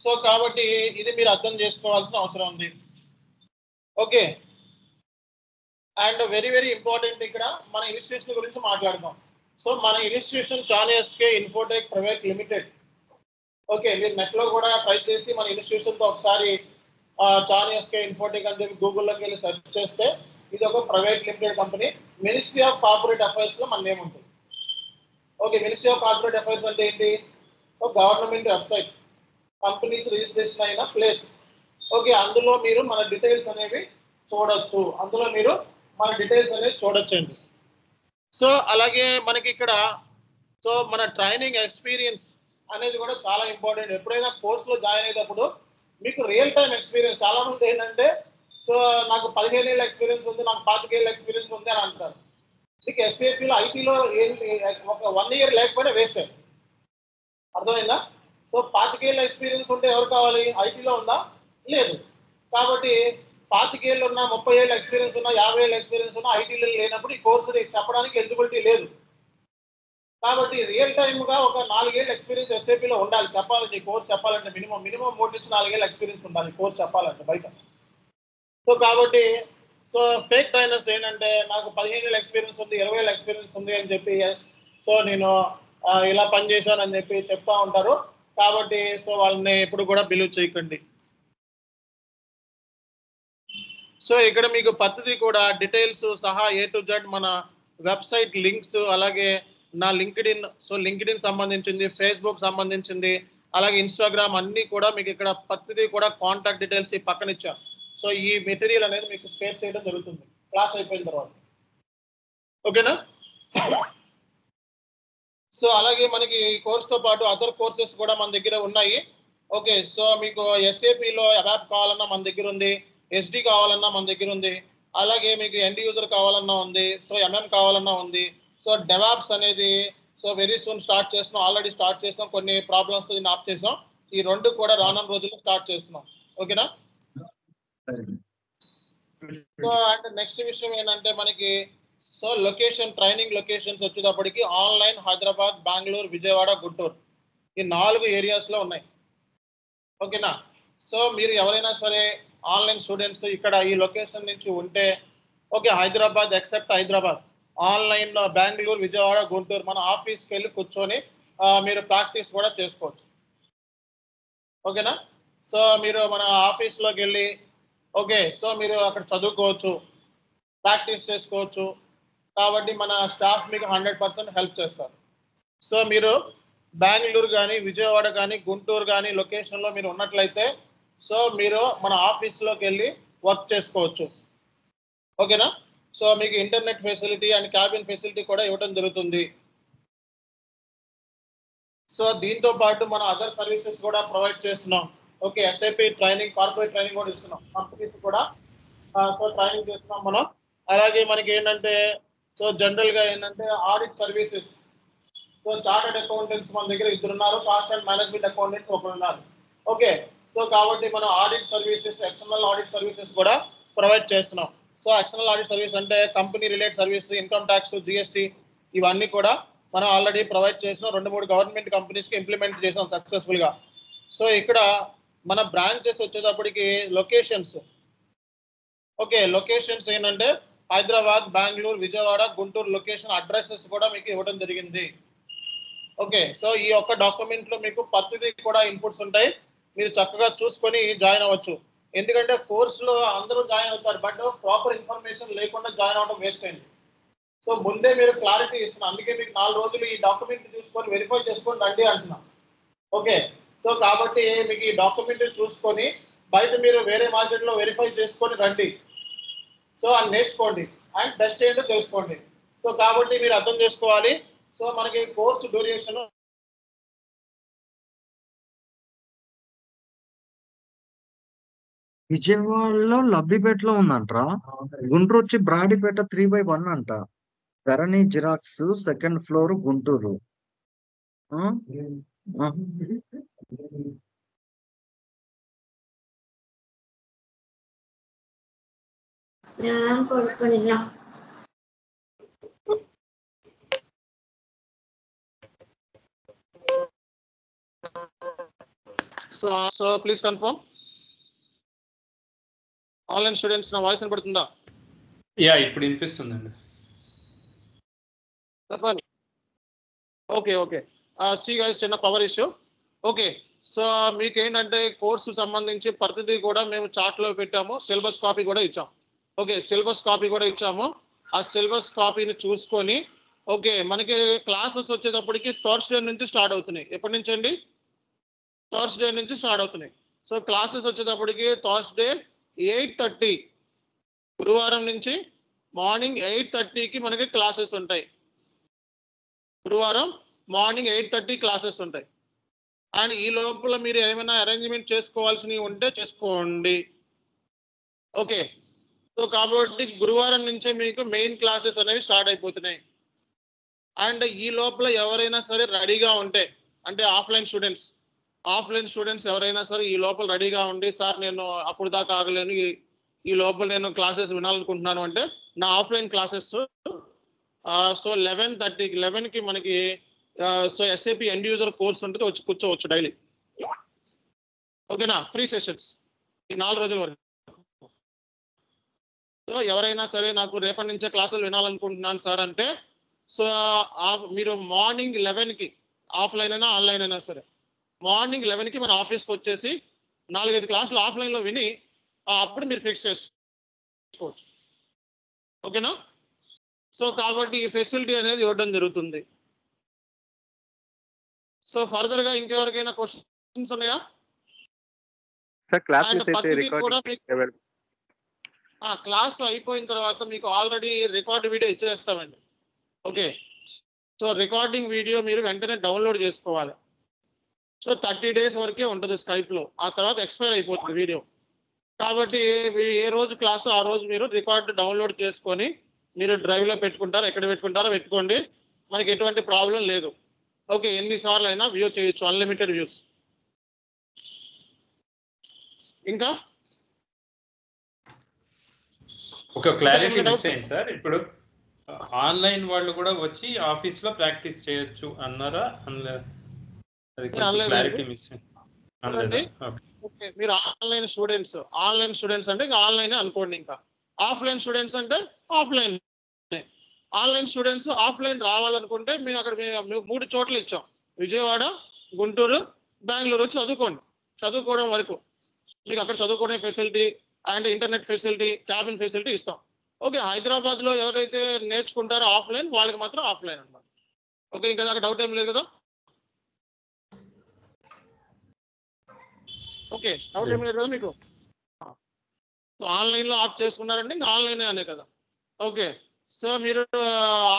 సో కాబట్టి ఇది మీరు అర్థం చేసుకోవాల్సిన అవసరం ఉంది. Okay, and very very important ఇక్కడ మన ఇన్స్టిట్యూషన్ గురించి మాట్లాడదాం. సో మన institution SK Infotech private limited. Okay, మీరు నెట్లో కూడా ట్రై చేసి మన ఇన్స్టిట్యూషన్తో ఒకసారి SK ఇన్ఫోటెక్ అని చెప్పి గూగుల్లోకి వెళ్ళి సెర్చ్ చేస్తే ఇది ఒక private limited company. Ministry of corporate అఫైర్స్లో మన నేమ్ ఉంటుంది. Okay, ministry of corporate affairs అంటే ఏంటి? Government website. కంపెనీస్ రిజిస్ట్రేషన్ అయిన ప్లేస్. ఓకే, అందులో మీరు మన డీటెయిల్స్ అనేవి చూడొచ్చు. చూడొచ్చండి. సో అలాగే మనకి ఇక్కడ సో మన ట్రైనింగ్ ఎక్స్పీరియన్స్ అనేది కూడా చాలా ఇంపార్టెంట్. ఎప్పుడైనా కోర్సులో జాయిన్ అయ్యేటప్పుడు మీకు రియల్ టైం ఎక్స్పీరియన్స్. చాలా మంది ఏంటంటే సో నాకు 15 ఏళ్ళ ఎక్స్పీరియన్స్ ఉంది, నాకు 25 ఏళ్ళ ఎక్స్పీరియన్స్ ఉంది అని అంటారు. మీకు ఎస్ఏపీలో ఐటీలో ఒక 1 year లేకపోయినా వేస్ట్. అర్థమైందా? సో 25 ఏళ్ళ ఎక్స్పీరియన్స్ ఉంటే ఎవరు కావాలి? ఐటీలో ఉందా? లేదు. కాబట్టి 25 ఏళ్ళు ఉన్నా, 30 ఏళ్ళ ఎక్స్పీరియన్స్ ఉన్నా, 50 ఏళ్ళ ఎక్స్పీరియన్స్ ఉన్నా ఐటీలో లేనప్పుడు ఈ కోర్సు చెప్పడానికి ఎలిజిబిలిటీ లేదు. కాబట్టి రియల్ టైమ్గా ఒక 4 ఏళ్ళ ఎక్స్పీరియన్స్ ఎస్ఏపీలో ఉండాలి. చెప్పాలంటే ఈ కోర్స్ చెప్పాలంటే మినిమం 3 నుంచి 4 ఏళ్ళ ఎక్స్పీరియన్స్ ఉండాలి ఈ కోర్స్ చెప్పాలంటే బయట. సో కాబట్టి సో ఫేక్ ట్రైనర్స్ ఏంటంటే నాకు 15 ఏళ్ళ ఎక్స్పీరియన్స్ ఉంది, 20 ఏళ్ళ ఎక్స్పీరియన్స్ ఉంది అని చెప్పి సో నేను ఇలా పనిచేశానని చెప్పి చెప్తా ఉంటారు. కాబట్టి సో వాళ్ళని ఎప్పుడు కూడా బిలీవ్ చేయకండి. సో ఇక్కడ మీకు ప్రతిదీ కూడా డీటెయిల్స్ సహా A to Z మన వెబ్సైట్ లింక్స్, అలాగే నా లింక్డ్ఇన్, సో లింక్డ్ఇన్ సంబంధించింది, ఫేస్బుక్ సంబంధించింది, అలాగే ఇన్స్టాగ్రామ్ అన్నీ కూడా మీకు ఇక్కడ ప్రతిదీ కూడా కాంటాక్ట్ డీటెయిల్స్ ఈ పక్కన ఇచ్చాను. సో ఈ మెటీరియల్ అనేది మీకు షేర్ చేయడం జరుగుతుంది క్లాస్ అయిపోయిన తర్వాత. ఓకేనా? సో అలాగే మనకి ఈ కోర్స్తో పాటు అదర్ కోర్సెస్ కూడా మన దగ్గర ఉన్నాయి. ఓకే, సో మీకు ఎస్ఏపీలో అబాప్ కావాలన్నా మన దగ్గర ఉంది, ఎస్డి కావాలన్నా మన దగ్గర ఉంది, అలాగే మీకు ఎండ్ యూజర్ కావాలన్నా ఉంది, సో ఎంఎం కావాలన్నా ఉంది. సో డెవాప్స్ అనేది సో వెరీ సూన్ స్టార్ట్ చేస్తున్నాం, ఆల్రెడీ స్టార్ట్ చేసాం, కొన్ని ప్రాబ్లమ్స్తో దీన్ని ఆఫ్ చేసాం. ఈ 2 కూడా రానున్న రోజుల్లో స్టార్ట్ చేస్తున్నాం. ఓకేనా? సో అండ్ నెక్స్ట్ విషయం ఏంటంటే మనకి సో లొకేషన్, ట్రైనింగ్ లొకేషన్స్ వచ్చేటప్పటికి ఆన్లైన్ హైదరాబాద్, బెంగళూరు, విజయవాడ, గుంటూరు ఈ 4 ఏరియాస్లో ఉన్నాయి. ఓకేనా? సో మీరు ఎవరైనా సరే ఆన్లైన్ స్టూడెంట్స్ ఇక్కడ ఈ లొకేషన్ నుంచి ఉంటే ఓకే, హైదరాబాద్ ఎక్సెప్ట్ హైదరాబాద్, ఆన్లైన్లో బెంగళూరు, విజయవాడ, గుంటూరు మన ఆఫీస్కి వెళ్ళి కూర్చొని మీరు ప్రాక్టీస్ కూడా చేసుకోవచ్చు. ఓకేనా? సో మీరు మన ఆఫీస్లోకి వెళ్ళి ఓకే, సో మీరు అక్కడ చదువుకోవచ్చు, ప్రాక్టీస్ చేసుకోవచ్చు. కాబట్టి మన స్టాఫ్ మీకు 100% హెల్ప్ చేస్తారు. సో మీరు బెంగళూరు కానీ, విజయవాడ కానీ, గుంటూరు కానీ లొకేషన్లో మీరు ఉన్నట్లయితే సో మీరు మన ఆఫీస్లోకి వెళ్ళి వర్క్ చేసుకోవచ్చు. ఓకేనా? సో మీకు internet facility and cabin facility కూడా ఇవ్వడం జరుగుతుంది. సో దీంతో పాటు మన అదర్ సర్వీసెస్ కూడా ప్రొవైడ్ చేస్తున్నాం. Okay, SIP training, corporate training కూడా ఇస్తున్నాం. కంపెనీస్ కూడా సో ట్రైనింగ్ చేస్తున్నాం మనం. అలాగే మనకి ఏంటంటే సో జనరల్గా ఏంటంటే audit services, so chartered accountants మన దగ్గర 2 ఉన్నారు, కాస్ట్ అండ్ మేనేజ్మెంట్ అకౌంటెంట్స్ 1 ఉన్నారు. ఓకే, సో కాబట్టి మనం audit services, external audit services కూడా ప్రొవైడ్ చేస్తున్నాం. సో ఎక్స్టర్నల్ ఆడిట్ సర్వీస్ అంటే company related service, income tax, GST ఇవన్నీ కూడా మనం ఆల్రెడీ ప్రొవైడ్ చేసిన 2-3 గవర్నమెంట్ కంపెనీస్కి ఇంప్లిమెంట్ చేసాం సక్సెస్ఫుల్గా. సో ఇక్కడ మన బ్రాంచెస్ వచ్చేటప్పటికి లొకేషన్స్ ఓకే, లొకేషన్స్ ఏంటంటే హైదరాబాద్, బెంగళూరు, విజయవాడ, గుంటూరు లొకేషన్ అడ్రసెస్ కూడా మీకు ఇవ్వడం జరిగింది. ఓకే, సో ఈ ఒక్క డాక్యుమెంట్లో మీకు ప్రతిదీ కూడా ఇన్పుట్స్ ఉంటాయి, మీరు చక్కగా చూసుకొని జాయిన్ అవ్వచ్చు. ఎందుకంటే కోర్సులో అందరూ జాయిన్ అవుతారు, బట్ ప్రాపర్ ఇన్ఫర్మేషన్ లేకుండా జాయిన్ అవ్వడం వేస్ట్ అయింది. సో ముందే మీరు క్లారిటీ ఇస్తున్నాం, అందుకే మీకు 4 రోజులు ఈ డాక్యుమెంట్ చూసుకొని వెరిఫై చేసుకొని రండి అంటున్నాం. ఓకే, సో కాబట్టి మీకు ఈ డాక్యుమెంట్ చూసుకొని బయట మీరు వేరే మార్కెట్లో వెరిఫై చేసుకొని రండి. సో అని నేర్చుకోండి అండ్ బెస్ట్ ఏంటో తెలుసుకోండి. సో కాబట్టి మీరు అర్థం చేసుకోవాలి. సో మనకి కోర్సు డ్యూరేషన్ విజయవాడలో లబ్బిపేటలో ఉందంట్రా, గుంటూరు వచ్చి బ్రాడిపేట 3/1 అంట, Dharani xerox 2nd floor Guntur. So please confirm online students నా వాయిస్ వినపడుతుందా? యా, ఇప్పుడు వినిపిస్తుందండి. చెప్పండి. ఓకే ఓకే, సి గైస్, చిన్న పవర్ ఇష్యూ. ఓకే, సో మీకు ఏంటంటే కోర్సు సంబంధించి ప్రతిదీ కూడా మేము చార్ట్లో పెట్టాము, సిలబస్ కాపీ కూడా ఇచ్చాము. ఓకే, సిలబస్ కాపీ కూడా ఇచ్చాము. ఆ సిలబస్ కాపీని చూసుకొని ఓకే, మనకి క్లాసెస్ వచ్చేటప్పటికి థర్స్డే నుంచి స్టార్ట్ అవుతున్నాయి. ఎప్పటి నుంచి అండి? థర్స్డే నుంచి స్టార్ట్ అవుతున్నాయి. సో క్లాసెస్ వచ్చేటప్పటికి థర్స్డే 8:30 గురువారం నుంచి మార్నింగ్ 8:30కి మనకి క్లాసెస్ ఉంటాయి. గురువారం మార్నింగ్ 8:30 క్లాసెస్ ఉంటాయి. అండ్ ఈ లోపల మీరు ఏమైనా అరేంజ్మెంట్ చేసుకోవాల్సినవి ఉంటే చేసుకోండి. ఓకే, సో కాబట్టి గురువారం నుంచే మీకు మెయిన్ క్లాసెస్ అనేవి స్టార్ట్ అయిపోతున్నాయి. అండ్ ఈ లోపల ఎవరైనా సరే రెడీగా ఉంటే, అంటే ఆఫ్లైన్ స్టూడెంట్స్ ఎవరైనా సరే ఈ లోపల రెడీగా ఉండి, సార్ నేను అప్పుడు దాకా ఆగలేను, ఈ లోపల నేను క్లాసెస్ వినాలనుకుంటున్నాను అంటే నా ఆఫ్లైన్ క్లాసెస్ సో 11:30కి మనకి so SAP end user course ఉంటుంది, వచ్చి కూర్చోవచ్చు డైలీ. ఓకేనా, ఫ్రీ సెషన్స్ ఈ 4 రోజుల వరకు. సో ఎవరైనా సరే నాకు రేపటి నుంచే క్లాసులు వినాలనుకుంటున్నాను సార్ అంటే, సో మీరు మార్నింగ్ 11కి ఆఫ్లైన్ అయినా ఆన్లైన్ అయినా సరే మార్నింగ్ 11కి మన ఆఫీస్కి వచ్చేసి 4-5 క్లాసులు ఆఫ్లైన్లో విని అప్పుడు మీరు ఫిక్స్ చేసుకోవచ్చు. ఓకేనా, సో కాబట్టి ఈ ఫెసిలిటీ అనేది ఇవ్వడం జరుగుతుంది. సో ఫర్దర్గా ఇంకెవరికైనా క్వశ్చన్స్ ఉన్నాయా? అండ్ పద్ధతి కూడా మీకు క్లాస్ అయిపోయిన తర్వాత మీకు ఆల్రెడీ రికార్డ్ వీడియో ఇచ్చేస్తామండి. ఓకే, సో రికార్డింగ్ వీడియో మీరు వెంటనే డౌన్లోడ్ చేసుకోవాలి. సో 30 days వరకే ఉంటుంది స్కైప్లో, ఆ తర్వాత ఎక్స్పైర్ అయిపోతుంది వీడియో. కాబట్టి ఏ రోజు క్లాసు ఆ రోజు మీరు రికార్డ్ డౌన్లోడ్ చేసుకొని మీరు డ్రైవ్లో పెట్టుకుంటారో ఎక్కడ పెట్టుకుంటారో పెట్టుకోండి, మనకి ఎటువంటి ప్రాబ్లం లేదు. ఓకే, ఎన్నిసార్లు అయినా వ్యూ చేయొచ్చు, అన్లిమిటెడ్ వ్యూస్. ఇంకా ఒక క్లారిటీ మిస్ అయింది సార్. ఇప్పుడు ఆన్లైన్ వాళ్ళు కూడా వచ్చి ఆఫీస్ లో ప్రాక్టీస్ చేయొచ్చు అన్నారా? క్లారిటీ మిస్ అయింది. ఓకే, మీరు ఆన్లైన్ స్టూడెంట్స్ అంటే ఇంకా ఆన్లైన్ అనుకోండి. ఇంకా ఆఫ్లైన్ స్టూడెంట్స్ అంటే ఆఫ్లైన్. ఆన్లైన్ స్టూడెంట్స్ ఆఫ్లైన్ రావాలనుకుంటే మేము అక్కడ 3 చోట్ల ఇచ్చాం, విజయవాడ, గుంటూరు, బెంగళూరు. వచ్చి చదువుకోవడం వరకు మీకు అక్కడ చదువుకునే facility and internet facility, cabin facility ఇస్తాం. ఓకే, హైదరాబాద్లో ఎవరైతే నేర్చుకుంటారో ఆఫ్లైన్ వాళ్ళకి మాత్రం ఆఫ్లైన్ అన్నమాట. ఓకే, ఇంకా నాకు డౌట్ ఏం లేదు కదా? ఓకే, డౌట్ ఏం లేదు కదా మీకు? సో ఆన్లైన్లో ఆఫ్ చేసుకున్నారంటే ఇంకా ఆన్లైనే అనే కదా. ఓకే, సో మీరు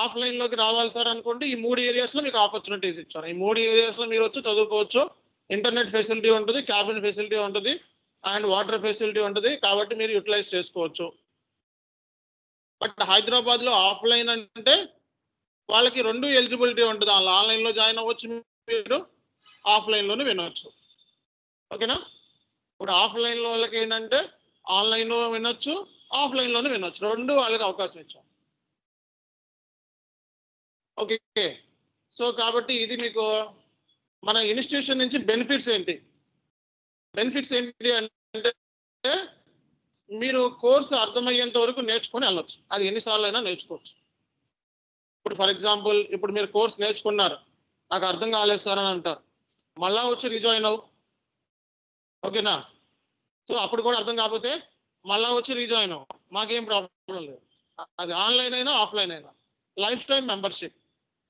ఆఫ్లైన్లోకి రావాలి సార్ అనుకోండి, ఈ 3 ఏరియాస్లో మీకు ఆపర్చునిటీస్ ఇచ్చారు. ఈ 3 ఏరియాస్లో మీరు వచ్చి చదువుకోవచ్చు. ఇంటర్నెట్ ఫెసిలిటీ ఉంటుంది, క్యాబిన్ ఫెసిలిటీ ఉంటుంది అండ్ వాటర్ ఫెసిలిటీ ఉంటుంది. కాబట్టి మీరు యూటిలైజ్ చేసుకోవచ్చు. బట్ హైదరాబాద్లో ఆఫ్లైన్ అంటే వాళ్ళకి 2 ఎలిజిబిలిటీ ఉంటుంది. వాళ్ళు ఆన్లైన్లో జాయిన్ అవ్వచ్చు, మీరు ఆఫ్లైన్లోనే వినవచ్చు. ఓకేనా, ఇప్పుడు ఆఫ్లైన్లో వాళ్ళకి ఏంటంటే ఆన్లైన్లో వినొచ్చు, ఆఫ్లైన్లోనే వినొచ్చు, 2 వాళ్ళకి అవకాశం ఇచ్చాం. ఓకే, సో కాబట్టి ఇది మీకు మన ఇన్స్టిట్యూషన్ నుంచి బెనిఫిట్స్ ఏంటి అంటే మీరు కోర్సు అర్థమయ్యేంత వరకు నేర్చుకొని వెళ్ళొచ్చు. అది ఎన్నిసార్లు అయినా నేర్చుకోవచ్చు. ఇప్పుడు ఫర్ ఎగ్జాంపుల్ ఇప్పుడు మీరు కోర్స్ నేర్చుకున్నారు, నాకు అర్థం కాలేదు సార్ అని అంటారు, మళ్ళా వచ్చి రీజాయిన్ అవ్వు. ఓకేనా, సో అప్పుడు కూడా అర్థం కాకపోతే మళ్ళా వచ్చి రీజాయిన్ అవ్వు, మాకేం ప్రాబ్లం లేదు. అది ఆన్లైన్ అయినా ఆఫ్లైన్ అయినా. Life time membership.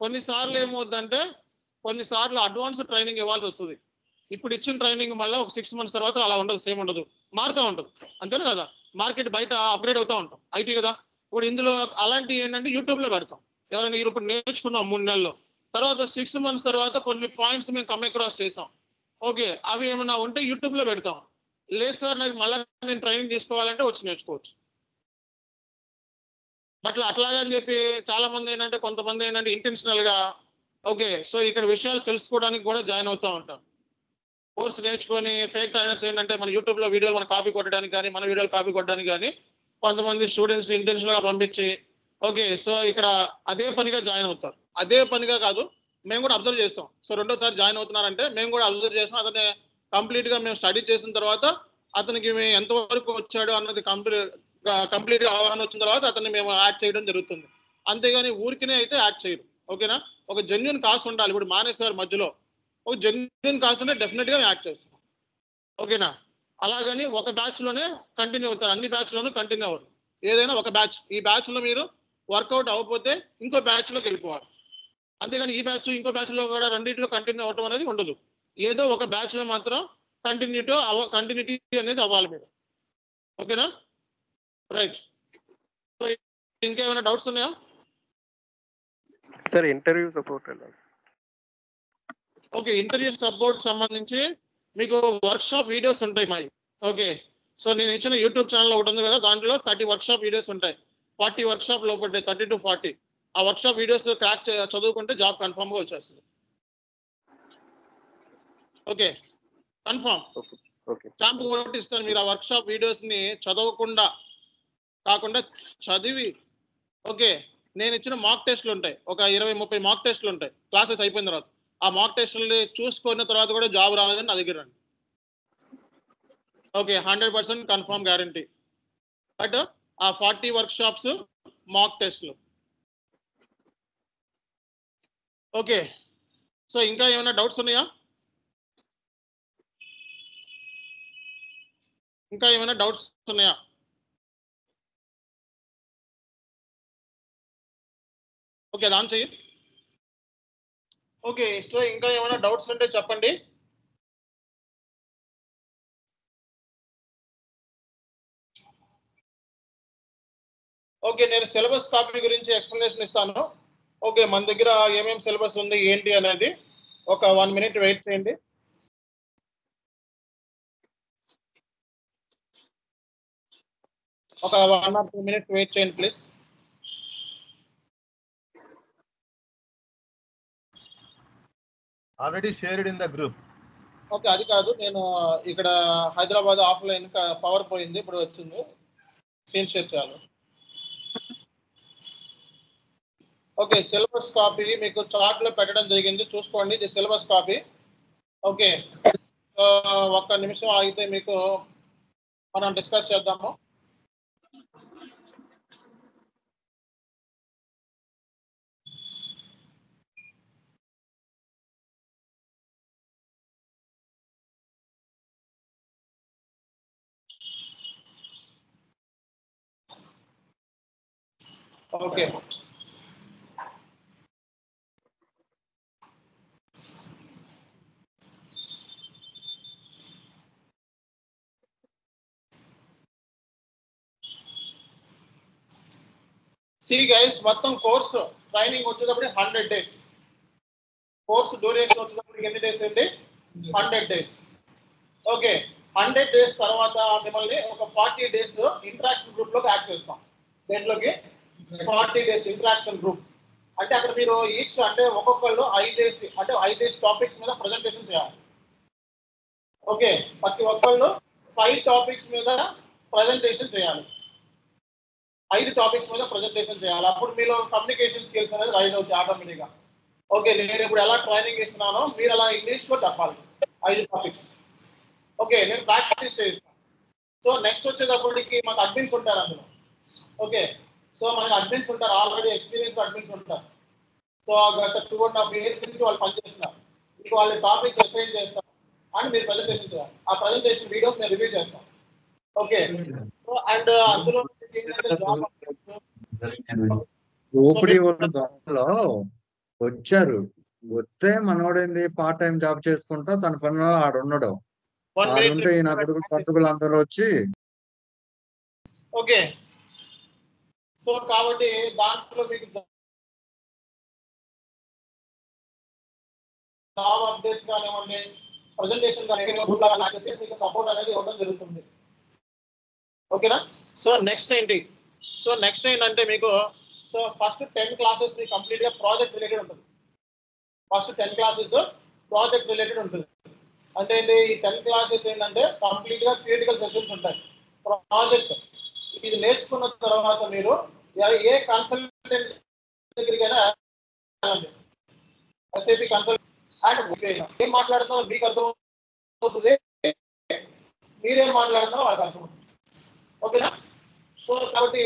కొన్నిసార్లు ఏమవుతుందంటే కొన్నిసార్లు అడ్వాన్స్ ట్రైనింగ్ ఇవ్వాల్సి వస్తుంది. ఇప్పుడు ఇచ్చిన ట్రైనింగ్ మళ్ళీ ఒక 6 months తర్వాత అలా ఉండదు, సేమ్ ఉండదు, మారుతూ ఉంటుంది. అంతేనా కదా? మార్కెట్ బయట అప్గ్రేడ్ అవుతూ ఉంటాం, IT కదా. ఇప్పుడు ఇందులో అలాంటివి ఏంటంటే యూట్యూబ్లో పెడతాం. ఎవరైనా ఇప్పుడు నేర్చుకున్నాం 3 నెలల్లో, తర్వాత 6 months తర్వాత కొన్ని పాయింట్స్ మేము కమ్ అక్రాస్ చేసాం. ఓకే, అవి ఏమైనా ఉంటే యూట్యూబ్లో పెడతాం. లేదు సార్ నాకు మళ్ళీ నేను ట్రైనింగ్ తీసుకోవాలంటే వచ్చి నేర్చుకోవచ్చు. బట్ అట్లాగని చెప్పి చాలా మంది ఏంటంటే కొంతమంది ఏంటంటే ఇంటెన్షనల్గా ఓకే సో ఇక్కడ విషయాలు తెలుసుకోవడానికి కూడా జాయిన్ అవుతూ ఉంటాం. కోర్స్ నేర్చుకొని ఫేక్ ట్రైనర్స్ ఏంటంటే మన యూట్యూబ్లో వీడియోలు మనం కాపీ కొట్టడానికి కానీ మన వీడియోలు కాపీ కొట్టడానికి కానీ కొంతమంది స్టూడెంట్స్ ఇంటెన్షనల్గా పంపించి ఓకే సో ఇక్కడ అదే పనిగా జాయిన్ అవుతారు. అదే పనిగా కాదు, మేము కూడా అబ్జర్వ్ చేస్తాం. సో 2వ సారి జాయిన్ అవుతున్నారంటే మేము కూడా అబ్జర్వ్ చేస్తాం. అతన్ని కంప్లీట్గా మేము స్టడీ చేసిన తర్వాత అతనికి మేము ఎంతవరకు వచ్చాడు అన్నది కంప్లీట్గా అవగాహన వచ్చిన తర్వాత అతన్ని మేము యాడ్ చేయడం జరుగుతుంది. అంతేగాని ఊరికినే అయితే యాడ్ చేయరు. ఓకేనా, ఒక జెన్యున్ కాస్ట్ ఉండాలి. ఇప్పుడు మానేసారు మధ్యలో, ఒక జెన్యున్ కాస్ట్ ఉంటే డెఫినెట్గా యాడ్ చేస్తాం. ఓకేనా, అలాగని ఒక బ్యాచ్లోనే కంటిన్యూ అవుతారు, అన్ని బ్యాచ్లోనూ కంటిన్యూ అవ్వరు. ఏదైనా ఒక బ్యాచ్, ఈ బ్యాచ్లో మీరు వర్కౌట్ అవ్వకపోతే ఇంకో బ్యాచ్లోకి వెళ్ళిపోవాలి. అంతేగాని ఈ బ్యాచ్ ఇంకో బ్యాచ్లో కూడా రెండింటిలో కంటిన్యూ అవ్వడం అనేది ఉండదు. ఏదో ఒక బ్యాచ్ లో మాత్రం కంటిన్యూటీ అనేది అవ్వాలి మీరు. ఓకేనా? రైట్. సో ఇంకేమైనా డౌట్స్ ఉన్నాయా సార్? ఇంటర్వ్యూ సపోర్ట్ ఎలా? ఓకే, ఇంటర్వ్యూ సపోర్ట్ సంబంధించి మీకు వర్క్షాప్ వీడియోస్ ఉంటాయి మావి. ఓకే, సో నేను ఇచ్చిన యూట్యూబ్ ఛానల్ ఒకటి ఉంది కదా, దాంట్లో 30 వర్క్షాప్ వీడియోస్ ఉంటాయి. 40 వర్క్షాప్ లోపల 30 to 40 ఆ వర్క్షాప్ వీడియోస్ క్రాక్ చదువుకుంటే జాబ్ కన్ఫర్మ్ గా వచ్చేస్తుంది. Okay, confirm. స్టాంప్ కూడా ఇస్తాను. మీరు ఆ వర్క్షాప్ వీడియోస్ ని చదవకుండా కాకుండా చదివి, ఓకే, నేను ఇచ్చిన మాక్ టెస్ట్లు ఉంటాయి, ఒక 20-30 మాక్ టెస్ట్లు ఉంటాయి క్లాసెస్ అయిపోయిన తర్వాత. ఆ మాక్ టెస్టులు చూసుకున్న తర్వాత కూడా జాబ్ రాలేదని నా దగ్గర రండి. Okay, 100% confirm guarantee. బట్ ఆ 40 వర్క్షాప్స్ మాక్ టెస్ట్లు. ఓకే, సో ఇంకా ఏమైనా డౌట్స్ ఉన్నాయా? ఇంకా ఏమైనా డౌట్స్ ఉన్నాయా? ఓకే, అది ఆన్ చెయ్యి. ఓకే, సో ఇంకా ఏమైనా డౌట్స్ ఉంటే చెప్పండి. ఓకే, నేను సిలబస్ కాపీ గురించి ఎక్స్ప్లెనేషన్ ఇస్తాను. ఓకే, మన దగ్గర ఏమేమి సిలబస్ ఉంది ఏంటి అనేది ఒక 1 minute వెయిట్ చేయండి. ఒక 1 or 2 minutes వెయిట్ చేయండి please. Already shared in the group. Okay, అది కాదు, నేను ఇక్కడ హైదరాబాద్ ఆఫ్లైన్ పవర్ పోయింది, ఇప్పుడు వచ్చింది, స్క్రీన్ షేర్ చేయాలి. ఓకే, సిలబస్ కాపీ మీకు చార్ట్ లో పెట్టడం జరిగింది, చూసుకోండి. ఇది సిలబస్ కాపీ. ఓకే, ఒక్క నిమిషం ఆగితే మీకు మనం డిస్కస్ చేద్దాము. ఓకే, సి గైస్, మొత్తం కోర్సు ట్రైనింగ్ వచ్చేటప్పుడు 100 days. కోర్సు డ్యూరేషన్ వచ్చేటప్పుడు ఎన్ని డేస్ అండి? 100 days. ఓకే, 100 days తర్వాత మిమ్మల్ని ఒక 40 days ఇంటరాక్షన్ గ్రూప్ లోకి యాడ్ చేస్తాం. దేంట్లోకి? 40 days ఇంటరాక్షన్ గ్రూప్. అంటే అక్కడ మీరు ఈచ్ అంటే ఒక్కొక్కళ్ళు 5 days టాపిక్స్ మీద ప్రజెంటేషన్ చేయాలి. ఓకే, ప్రతి ఒక్కళ్ళు 5 టాపిక్స్ మీద ప్రజెంటేషన్ చేయాలి. 5 టాపిక్స్ మీద ప్రజెంటేషన్ చేయాలి. అప్పుడు మీలో కమ్యూనికేషన్ స్కిల్స్ అనేది రైజ్ అవుతాయి ఆటోమేటిక్గా. ఓకే, నేను ఇప్పుడు ఎలా ట్రైనింగ్ ఇస్తున్నానో మీరు అలా ఇంగ్లీష్లో చెప్పాలి 5 టాపిక్స్. ఓకే, నేను ప్రాక్టీస్ చేస్తాను. సో నెక్స్ట్ వచ్చేటప్పటికి మాకు అడ్మిన్స్ ఉంటారు అందులో. ఓకే, సో మనకి అడ్మిన్స్ ఉంటారు, ఆల్రెడీ ఎక్స్పీరియన్స్ అడ్మిన్స్ ఉంటారు. సో గత 2.5 years నుంచి వాళ్ళు పనిచేస్తున్నారు. మీకు వాళ్ళు టాపిక్స్ అసైన్ చేస్తారు అండ్ మీరు ప్రజెంటేషన్ చేయాలి. ఆ ప్రజెంటేషన్ వీడియోస్ నేను రివ్యూ చేస్తాను. ఓకే, సో అండ్ అందులో ఓపిడి దాంట్లో వచ్చారు. వస్తే మనోడేంది పార్ట్ టైం జాబ్ చేసుకుంటా తన పనిలో ఆడున్నాడు. ఆడుంటే ఈయన పట్టుకులు అందరూ వచ్చి. ఓకే, సో కాబట్టి దాంట్లో మీకు జాబ్ అప్డేట్స్ కానివ్వండి, ప్రజెంటేషన్ కానివ్వండి, మీకు సపోర్ట్ అనేది ఇవ్వడం జరుగుతుంది. ఓకేనా? సో నెక్స్ట్ ఏంటంటే మీకు సో ఫస్ట్ 10 classes మీకు కంప్లీట్ గా ప్రాజెక్ట్ రిలేటెడ్ ఉంటుంది. ఫస్ట్ 10 classes ప్రాజెక్ట్ రిలేటెడ్ ఉంటుంది. అంటే ఈ 10 classes ఏంటంటే కంప్లీట్ గా థియరిటికల్ సెషన్స్ ఉంటాయి. ప్రాజెక్ట్ ఇది నేర్చుకున్న తర్వాత మీరు ఏ కన్సల్టెంట్ దగ్గరికైనా SAP కన్సల్టెంట్ అండ్ ఏం మాట్లాడుతున్నారో మీకు అర్థమవుతుంది, మీరేం మాట్లాడుతున్నారో వాళ్ళకి అర్థమవుతుంది. ఓకేనా? సో కాబట్టి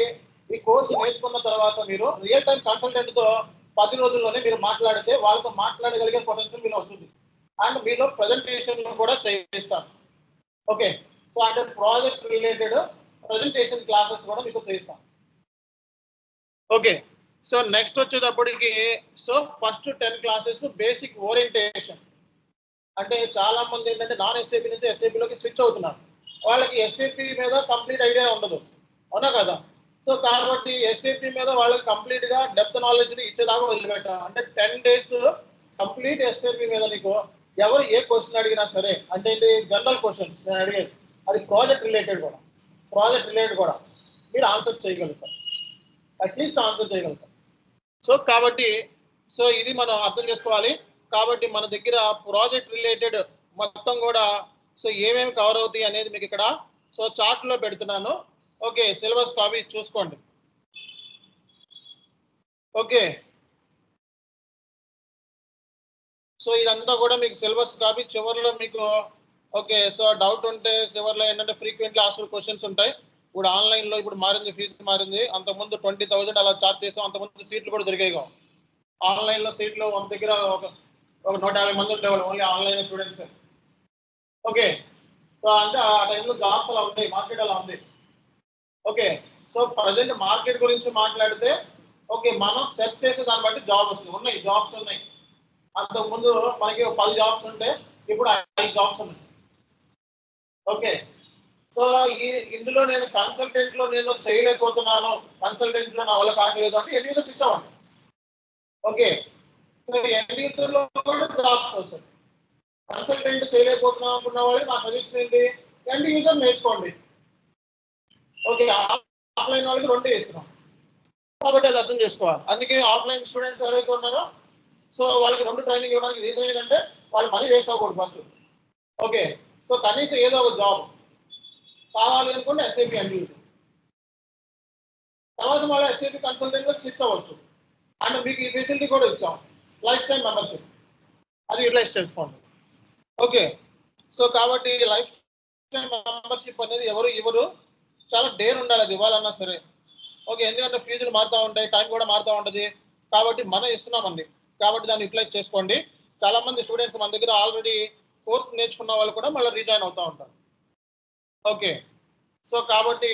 ఈ కోర్సు నేర్చుకున్న తర్వాత మీరు రియల్ టైం కన్సల్టెంట్ తో 10 రోజుల్లోనే మీరు మాట్లాడితే వాళ్ళతో మాట్లాడగలిగే పొటెన్షియల్ మీలో వస్తుంది. అండ్ మీలో ప్రజెంటేషన్ కూడా చేయిస్తాను. ఓకే, సో అంటే ప్రాజెక్ట్ రిలేటెడ్ ప్రజెంటేషన్ క్లాసెస్ కూడా మీకు చేయిస్తాం. ఓకే, సో నెక్స్ట్ వచ్చేటప్పటికి so first 10 classes basic orientation. అంటే చాలా మంది ఏంటంటే నాన్ ఎస్ఏపీ నుంచి ఎస్ఏపీలోకి స్విచ్ అవుతున్నారు. వాళ్ళకి ఎస్ఏపీ మీద కంప్లీట్ ఐడియా ఉండదు, అవునా కదా? సో కాబట్టి ఎస్ఏపీ మీద వాళ్ళకి కంప్లీట్ గా డెప్త్ నాలెడ్జ్ ని ఇచ్చేదాకా వదిలిపెట్టాం. అంటే 10 days కంప్లీట్ ఎస్ఏపీ మీద నీకు ఎవరు ఏ క్వశ్చన్ అడిగినా సరే, అంటే జనరల్ క్వశ్చన్స్ నేను అడిగేది, అది ప్రాజెక్ట్ రిలేటెడ్ కూడా మీరు ఆన్సర్ చేయగలుగుతారు, అట్లీస్ట్ ఆన్సర్ చేయగలుగుతారు. సో కాబట్టి సో ఇది మనం అర్థం చేసుకోవాలి. కాబట్టి మన దగ్గర ప్రాజెక్ట్ రిలేటెడ్ మొత్తం కూడా సో ఏమేమి కవర్ అవుతాయి అనేది మీకు ఇక్కడ సో చార్ట్ లో పెడుతున్నాను. ఓకే, సిలబస్ కాపీ చూసుకోండి. ఓకే, సో ఇదంతా కూడా మీకు సిలబస్ కాపీ చివరిలో మీకు. ఓకే, సో డౌట్ ఉంటే చివరిలో ఏంటంటే ఫ్రీక్వెంట్లీ ఆస్క్డ్ క్వశ్చన్స్ ఉంటాయి. ఇప్పుడు ఆన్లైన్ లో ఇప్పుడు మారింది, ఫీజు మారింది. అంతకుముందు 20,000 అలా చార్జ్ చేసాం. అంతకుముందు సీట్లు కూడా దొరికాయి. ఆన్లైన్ లో సీట్లు మన దగ్గర ఒక 150 మంది ఉండేవాళ్ళు, only online students. Okay, so అంటే ఆ టైంలో జాబ్స్ అలా ఉంటాయి, మార్కెట్ అలా ఉంది. ఓకే, సో ప్రజెంట్ మార్కెట్ గురించి మాట్లాడితే ఓకే మనం సెర్చ్ చేసే దాన్ని బట్టి జాబ్ వస్తుంది. ఉన్నాయి జాబ్స్ ఉన్నాయి. అంతకుముందు మనకి 10 జాబ్స్ ఉంటే ఇప్పుడు 5 జాబ్స్ ఉన్నాయి. ఓకే, సో ఇందులో నేను కన్సల్టెంట్ లో నేను చేయలేకపోతున్నాను, కన్సల్టెంట్ లో నా వల్ల కావట్లేదు అంటే ఎన్నికలు స్విచ్ అవ్వండి. ఓకే, సో ఎన్నికల్లో కూడా జాబ్స్ వస్తాయి. కన్సల్టెంట్ చేయలేకపోతున్నాం అనుకున్న వాళ్ళు నా సజెషన్ ఏంటి, ఎండ్ యూజర్ నేర్చుకోండి. ఓకే, ఆఫ్లైన్ వాళ్ళకి 2 ఇస్తున్నాం కాబట్టి అది అర్థం చేసుకోవాలి. అందుకే ఆఫ్లైన్ స్టూడెంట్స్ ఎవరైతే ఉన్నారో సో వాళ్ళకి 2 ట్రైనింగ్ ఇవ్వడానికి రీజన్ ఏంటంటే వాళ్ళు మనీ వేస్ట్ అవ్వకూడదు ఫస్ట్. ఓకే, సో కనీసం ఏదో ఒక జాబ్ కావాలి అనుకుంటే ఎస్ఏపీ ఎండ్ యూజర్, తర్వాత మళ్ళీ ఎస్ఏపీ కన్సల్టెంట్ కూడా స్విచ్ అవ్వచ్చు. అండ్ మీకు ఈ ఫెసిలిటీ కూడా ఇచ్చాం, లైఫ్ టైం మెంబర్షిప్, అది యూటిలైజ్ చేసుకోండి. ఓకే, సో కాబట్టి లైఫ్ టైం మెంబర్షిప్ అనేది ఎవరు ఇవ్వరు, చాలా డేర్ ఉండాలి అది ఇవ్వాలన్నా సరే. ఓకే, ఎందుకంటే ఫీజులు మారుతూ ఉంటాయి, టైం కూడా మారుతూ ఉంటుంది, కాబట్టి మనం ఇస్తున్నామండి. కాబట్టి దాన్ని యూటిలైజ్ చేసుకోండి. చాలా మంది స్టూడెంట్స్ మన దగ్గర ఆల్రెడీ కోర్స్ నేర్చుకున్న వాళ్ళు కూడా మళ్ళీ రీజాయిన్ అవుతూ ఉంటారు. ఓకే, సో కాబట్టి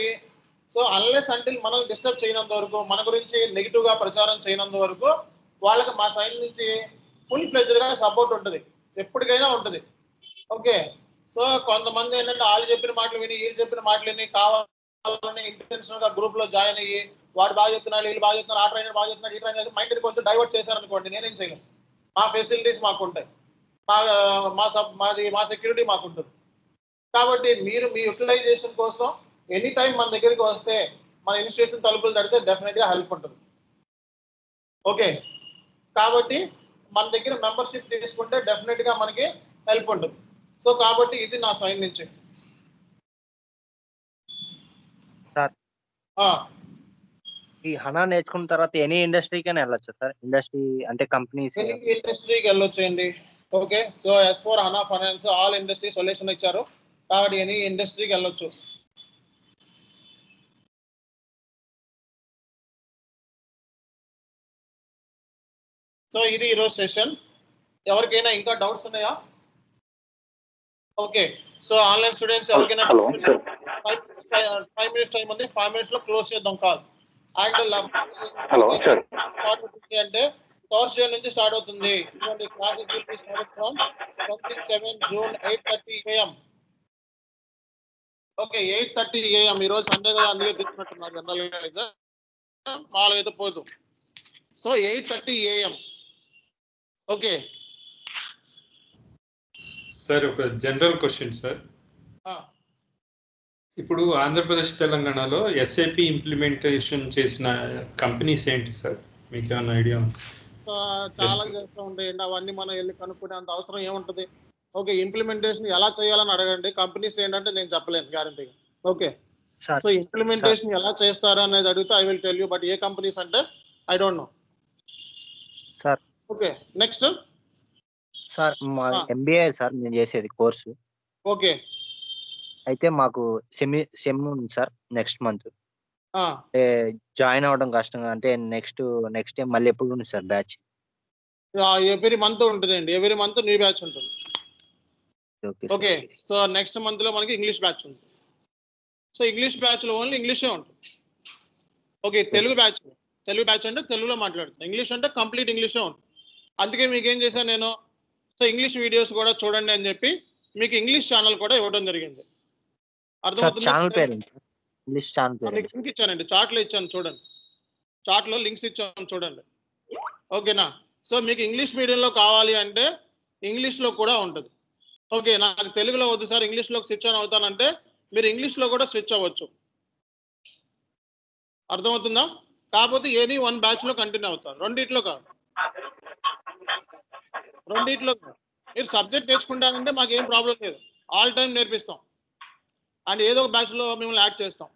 సో అన్లెస్ అంటిల్ మనల్ని డిస్టర్బ్ చేయనంత వరకు, మన గురించి నెగిటివ్ గా ప్రచారం చేయనంత వరకు వాళ్ళకి మా సైడ్ నుంచి ఫుల్ ప్లెజర్ గా సపోర్ట్ ఉంటుంది, ఎప్పటికైనా ఉంటుంది. ఓకే, సో కొంతమంది ఏంటంటే వాళ్ళు చెప్పిన మాటలు విని వీళ్ళు చెప్పిన మాటలు విని కావాలని ఇంటెన్షనల్ గా గ్రూప్ లో జాయిన్ అయ్యి వాడు బాగా చెప్తున్నారు, వీళ్ళు బాగా చెప్తున్నారు, ఆ ట్రైనర్ బాగా చెప్తున్నారు, ఈ ట్రైనర్ మైండ్ కొంచెం డైవర్ట్ చేశారనుకోండి, నేనేం చేయలేను. మా ఫెసిలిటీస్ మాకు ఉంటాయి, మా సెక్యూరిటీ మాకు ఉంటుంది. కాబట్టి మీరు మీ యూటిలైజేషన్ కోసం ఎనీ టైం మన దగ్గరికి వస్తే మన ఇన్స్టిట్యూషన్ తలుపులు తడితే డెఫినెట్గా హెల్ప్ ఉంటుంది. ఓకే, కాబట్టి మన దగ్గర మెంబర్షిప్ తీసుకుంటే డెఫినెట్గా మనకి హెల్ప్ ఉంటుంది. సో కాబట్టి ఇది నా సైడ్ నుంచి. ఈ హనా నేర్చుకున్న తర్వాత ఎనీ ఇండస్ట్రీకైనా వెళ్ళొచ్చు సార్? ఇండస్ట్రీ అంటే కంపెనీస్ ఇండస్ట్రీకి వెళ్ళొచ్చేయండి. Okay, so S4 HANA finance all industry solution ఇచ్చారు కాబట్టి ఎనీ ఇండస్ట్రీకి వెళ్ళొచ్చు. సో ఇది ఈరోజు సెషన్. ఎవరికైనా ఇంకా డౌట్స్ ఉన్నాయా? ఓకే, సో ఆన్లైన్ స్టూడెంట్స్ ఎవరికైనా 5 minutes టైం ఉంది, 5 minutes లో క్లోజ్ చేద్దాం కాల్. అండ్ అంటే థర్స్డే నుంచి స్టార్ట్ అవుతుంది. Classes will be started from 27 June 8:30 AM. Okay, 8:30 AM. ఈరోజు సండే కదా, అందుకే తీసుకున్నట్టున్నారు జనరల్గా, మామూలుగా అయితే పోదు. So 8:30 AM. ఓకే సార్, ఒక జనరల్ క్వశ్చన్ సార్. ఇప్పుడు ఆంధ్రప్రదేశ్ తెలంగాణలో ఎస్ఏపి ఇంప్లిమెంటేషన్ చేసిన కంపెనీస్ ఏంటి సార్? మీకు ఏమైనా ఐడియా ఉంది? చాలా చేస్తూ ఉంటాయండి, అవన్నీ మనం వెళ్ళి కనుక్కునే అంత అవసరం ఏముంటుంది. ఓకే, ఇంప్లిమెంటేషన్ ఎలా చేయాలని అడగండి, కంపెనీస్ ఏంటంటే నేను చెప్పలేను గ్యారంటీగా. ఓకే, సో ఇంప్లిమెంటేషన్ ఎలా చేస్తారు అనేది అడిగితే I will tell you, but ఏ కంపెనీస్ అంటే I don't know sir. Okay, next sir మా ఎంబీఏ సార్ నేను చేసేది కోర్సు. ఓకే, అయితే మాకు సెమ్ ఉంది సార్ నెక్స్ట్ మంత్. అంటే జాయిన్ అవ్వడం కష్టంగా, అంటే నెక్స్ట్ టైం మళ్ళీ ఎప్పుడు ఉంది సార్ బ్యాచ్? ఎవ్రీ మంత్ ఉంటుందండి, ఎవ్రీ మంత్ న్యూ బ్యాచ్ ఉంటుంది. ఓకే, సో నెక్స్ట్ మంత్ లో మనకి ఇంగ్లీష్ బ్యాచ్ ఉంది. సో ఇంగ్లీష్ బ్యాచ్ లో ఓన్లీ ఇంగ్లీషే ఉంటుంది. ఓకే, తెలుగు బ్యాచ్ అంటే తెలుగులో మాట్లాడుతున్నాను, ఇంగ్లీష్ అంటే కంప్లీట్ ఇంగ్లీషే ఉంటుంది. అందుకే మీకు ఏం చేశాను నేను, సో ఇంగ్లీష్ వీడియోస్ కూడా చూడండి అని చెప్పి మీకు ఇంగ్లీష్ ఛానల్ కూడా ఇవ్వడం జరిగింది. ఛానల్ పేరు ఇంగ్లీష్ ఛానల్ పేరు మీకు లింక్ ఇచ్చానండి, చార్ట్లో ఇచ్చాను చూడండి, చార్ట్లో లింక్స్ ఇచ్చాను చూడండి. ఓకేనా? సో మీకు ఇంగ్లీష్ మీడియంలో కావాలి అంటే ఇంగ్లీష్లో కూడా ఉంటుంది. ఓకే, నాకు తెలుగులో వద్దు సార్ ఇంగ్లీష్లోకి స్విచ్ ఆన్ అవుతానంటే మీరు ఇంగ్లీష్లో కూడా స్విచ్ అవ్వచ్చు. అర్థమవుతుందా? కాకపోతే ఏది 1 బ్యాచ్లో కంటిన్యూ అవుతారు, రెండిట్లో కాదు. మీరు సబ్జెక్ట్ నేర్చుకుంటారంటే మాకు ఏం ప్రాబ్లం లేదు, ఆల్ టైం నేర్పిస్తాం అండ్ ఏదో ఒక బ్యాచ్లో మిమ్మల్ని యాడ్ చేస్తాం.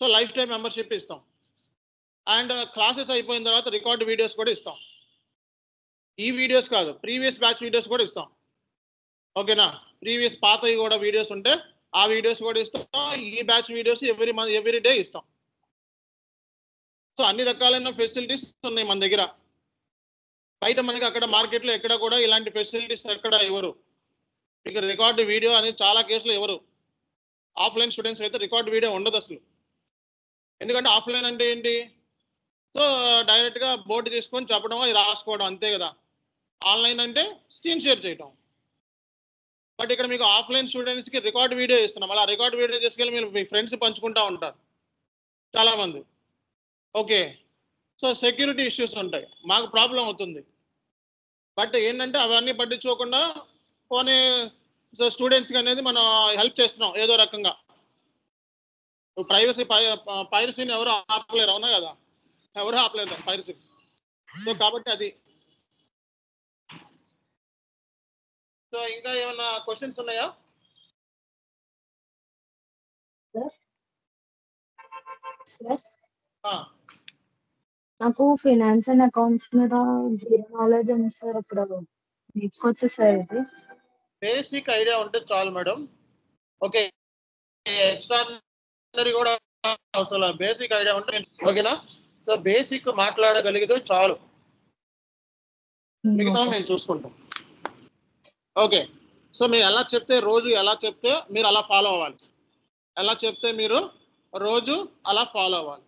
సో లైఫ్ టైం మెంబర్షిప్ ఇస్తాం అండ్ క్లాసెస్ అయిపోయిన తర్వాత రికార్డ్ వీడియోస్ కూడా ఇస్తాం. ఈ వీడియోస్ కాదు, ప్రీవియస్ బ్యాచ్ వీడియోస్ కూడా ఇస్తాం. ఓకేనా? ప్రీవియస్ పాతవి కూడా వీడియోస్ ఉంటే ఆ వీడియోస్ కూడా ఇస్తాం. ఈ బ్యాచ్ వీడియోస్ ఎవ్రీ డే ఇస్తాం. సో అన్ని రకాలైన ఫెసిలిటీస్ ఉన్నాయి మన దగ్గర. బయట మనకి అక్కడ మార్కెట్లో ఎక్కడ కూడా ఇలాంటి ఫెసిలిటీస్ ఎక్కడ ఇవ్వరు. మీకు రికార్డు వీడియో అనేది చాలా కేసులు ఇవ్వరు. ఆఫ్లైన్ స్టూడెంట్స్ అయితే రికార్డ్ వీడియో ఉండదు అసలు. ఎందుకంటే ఆఫ్లైన్ అంటే ఏంటి? సో డైరెక్ట్గా బోర్డు తీసుకొని చెప్పడం, అది రాసుకోవడం అంతే కదా. ఆన్లైన్ అంటే స్క్రీన్ షేర్ చేయటం. బట్ ఇక్కడ మీకు ఆఫ్లైన్ స్టూడెంట్స్కి రికార్డ్ వీడియో ఇస్తున్నాం. అలా రికార్డ్ వీడియో తీసుకెళ్ళి మీరు మీ ఫ్రెండ్స్ పంచుకుంటూ ఉంటారు చాలామంది. ఓకే, సో సెక్యూరిటీ ఇష్యూస్ ఉంటాయి, మాకు ప్రాబ్లం అవుతుంది. బట్ ఏంటంటే అవన్నీ పట్టించుకోకుండా పోనీ స్టూడెంట్స్కి అనేది మనం హెల్ప్ చేస్తున్నాం ఏదో రకంగా. పైరసీని ఎవరు ఆపలేరు, అవునా కదా? ఎవరు ఆపలేరు పైరసీ. సో కాబట్టి అది. సో ఇంకా ఏమన్నా క్వశ్చన్స్ ఉన్నాయా? నాకు ఫైనాన్స్ అండ్ అకౌంట్స్ మీద జీరో నాలెడ్జ్ ఉంది సార్. ఇప్పుడు నేర్చుకోవచ్చు సార్ ఇది? బేసిక్ ఐడియా ఉంటే చాలు మేడం. ఓకే, ఎక్స్ట్రాడినరీ కూడా అసలు బేసిక్ ఐడియా ఉంటే ఓకేనా? సో బేసిక్ మాట్లాడగలిగితే చాలు, మిగతా మేము చూసుకుంటాం. ఓకే, సో మీరు ఎలా చెప్తే రోజు ఎలా చెప్తే మీరు అలా ఫాలో అవ్వాలి. ఎలా చెప్తే మీరు రోజు అలా ఫాలో అవ్వాలి.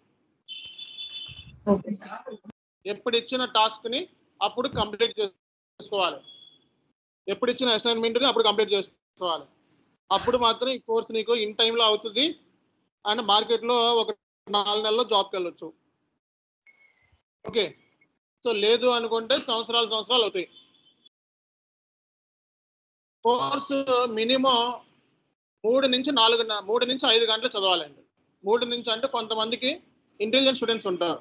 ఎప్పుడు ఇచ్చిన టాస్క్ని అప్పుడు కంప్లీట్ చేసుకోవాలి. ఎప్పుడు ఇచ్చిన అసైన్మెంట్ని అప్పుడు కంప్లీట్ చేసుకోవాలి. అప్పుడు మాత్రం ఈ కోర్స్ నీకు ఇన్ టైంలో అవుతుంది అండ్ మార్కెట్లో ఒక 4 నెలల్లో జాబ్కి వెళ్ళొచ్చు. ఓకే, సో లేదు అనుకుంటే సంవత్సరాలు అవుతాయి. కోర్సు మినిమం 3 నుంచి 5 గంటలు చదవాలండి. 3 నుంచి అంటే కొంతమందికి ఇంటెలిజెంట్ స్టూడెంట్స్ ఉంటారు,